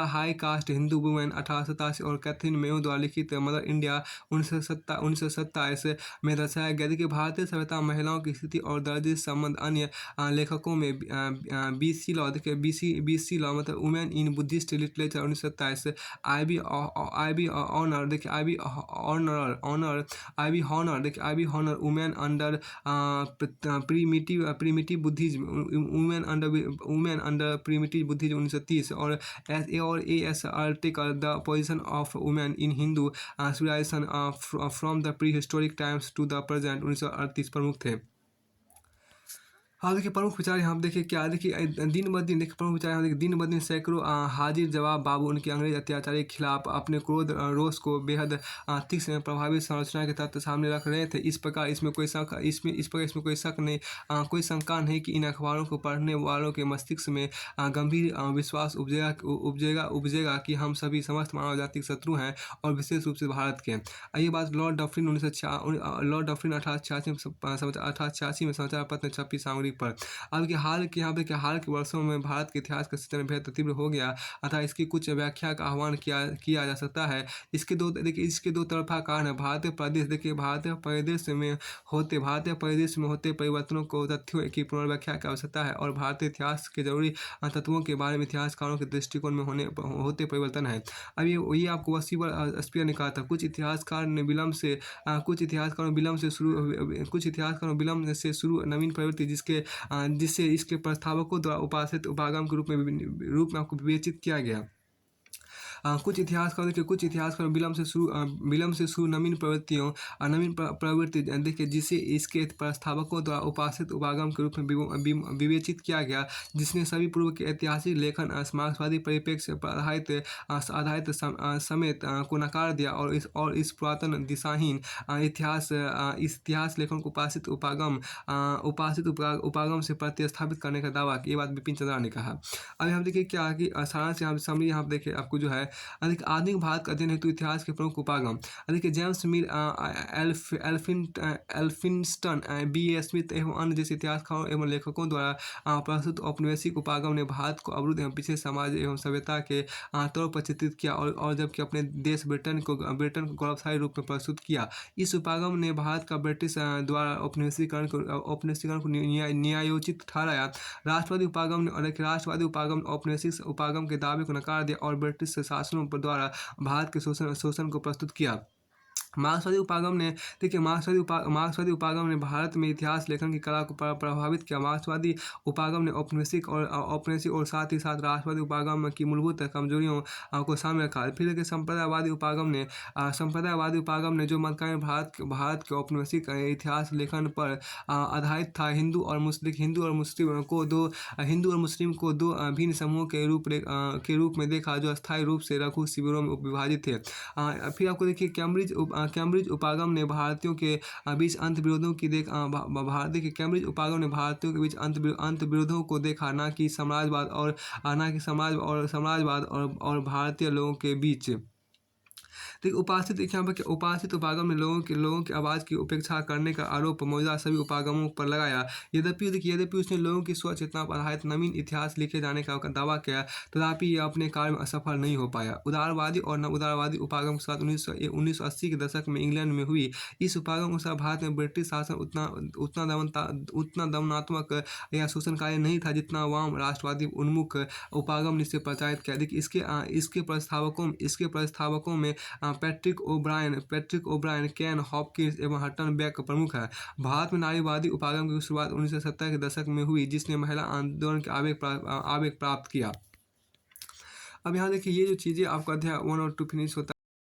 high cast Hindu women 1887 और कैथरीन मेयो द्वारा लिखित मदर इंडिया 1927 में दर्शाया गया। देखिए, भारतीय सभ्यता महिलाओं की स्थिति और दर्जे संबंध अन्य लेखकों में BC लॉ मतलब women in Buddhist literature 1927, I B Horner women under primitive Buddhism women under primitive Buddhism 1930 और AS article the position of women in Hindu civilisation from the prehistoric times to the present 1938 प्रमुख थे। हाँ, देखिए प्रमुख विचार यहाँ पर देखिए क्या दिन ब दिन सैकड़ों हाजिर जवाब बाबू उनके अंग्रेज अत्याचारी के खिलाफ अपने क्रोध रोष को बेहद तीक्ष्ण प्रभावित संरचना के तहत सामने रख रहे थे। इस प्रकार इसमें कोई शंका नहीं कि इन अखबारों को पढ़ने वालों के मस्तिष्क में गंभीर विश्वास उपजेगा कि हम सभी समस्त मानव जाति के शत्रु हैं और विशेष रूप से भारत के। ये बात लॉर्ड डफरिन 1886 में समाचार पत्र में छपी सामग्री नागरिक पर। अब कि हाल के यहाँ पे क्या हाल के वर्षों में भारत के इतिहास का सृजन बेहद तीव्र हो गया, अतः इसकी कुछ व्याख्या का आह्वान किया किया जा सकता है। इसके दो तरफा कारण है। भारतीय परिदृश्य में होते परिवर्तनों को तथ्यों की पुनर्व्याख्या की आवश्यकता है और भारतीय इतिहास के जरूरी तत्वों के बारे में इतिहासकारों के दृष्टिकोण में होते परिवर्तन है। अब ये आपको वसीवर स्पीयर ने कहा था, कुछ इतिहासकारों विलंब से शुरू नवीन प्रवृत्ति जिससे इसके प्रस्तावकों द्वारा उपासित उपागम के रूप में आपको विवेचित किया गया। कुछ इतिहासकार विलंब से शुरू नवीन प्रवृत्ति देखिए जिसे इसके प्रस्तावकों द्वारा उपासित उपागम के रूप में विवेचित किया गया, जिसने सभी पूर्व के ऐतिहासिक लेखन मार्क्सवादी परिप्रेक्ष्य पर आधारित समेत को नकार दिया और इस पुरातन दिशाहीन इतिहास लेखन को उपासित उपागम से प्रतिस्थापित करने का दावा किया। ये बात बिपिन चंद्रा ने कहा। अब यहाँ देखिए क्या कि सारांश यहाँ समरी यहाँ देखिए आपको जो है अधिक आधुनिक भारत का अध्ययन हेतु इतिहास के प्रमुख उपागम देखिए जेम्स मिल, एल्फिंस्टन, B.A. स्मिथ एवं अन्य जैसे इतिहासकारों एवं लेखकों द्वारा प्रस्तुत औपनिवेशिक उपागम ने भारत को अवरुद्ध एवं पिछड़े समाज एवं सभ्यता के तौर पर चित्रित किया और जबकि अपने देश ब्रिटेन को गौरवशाली रूप में प्रस्तुत किया। इस उपागम ने भारत का ब्रिटिश द्वारा औपनिवेशीकरण को न्यायोचित ठहराया। राष्ट्रवादी उपागम औपनिवेशिक उपागम के दावे को नकार दिया और ब्रिटिश शासनों द्वारा भारत के शोषण को प्रस्तुत किया। मार्क्सवादी उपागम ने भारत में इतिहास लेखन की कला को प्रभावित किया। मार्क्सवादी उपागम ने औपनिवेशिक और साथ ही साथ राष्ट्रवादी उपागम की मूलभूत कमजोरियों को सामने रखा। फिर देखिए संप्रदायवादी उपागम ने जो मतकालीन भारत के औपनिवेशिक इतिहास लेखन पर आधारित था। हिंदू और मुस्लिम को दो भिन्न समूहों के रूप में देखा, जो अस्थायी रूप से लघु शिविरों में विभाजित थे। फिर आपको देखिए कैम्ब्रिज उपागम ने भारतीयों के बीच अंतर्विरोधों को देखा, न कि समाजवाद और भारतीय लोगों के बीच। देखिए उपासित उपागम ने लोगों की आवाज़ की उपेक्षा करने का आरोप मौजूदा सभी उपागमों पर लगाया। यद्यपि उसने लोगों की स्वचेतना पर आधारित नवीन इतिहास लिखे जाने का दावा किया, तथापि यह अपने कार्य में असफल नहीं हो पाया। उदारवादी और नव उदारवादी उपागम के साथ 1980 के दशक में इंग्लैंड में हुई। इस उपागम के अनुसार भारत में ब्रिटिश शासन उतना दमनात्मक या शोषणकारी नहीं था जितना वाम राष्ट्रवादी उन्मुख उपागम ने इसे प्रचारित किया। देखिए इसके प्रस्तावकों में पैट्रिक ओब्रायन, केन हॉपकिंस एवं हटन बेक प्रमुख है। भारत में नारीवादी उपागम की शुरुआत 1970 के दशक में हुई, जिसने महिला आंदोलन के आवेग प्राप्त किया। अब यहाँ देखिए ये जो चीज़ें आपका अध्याय 1 और 2 फिनिश होता है।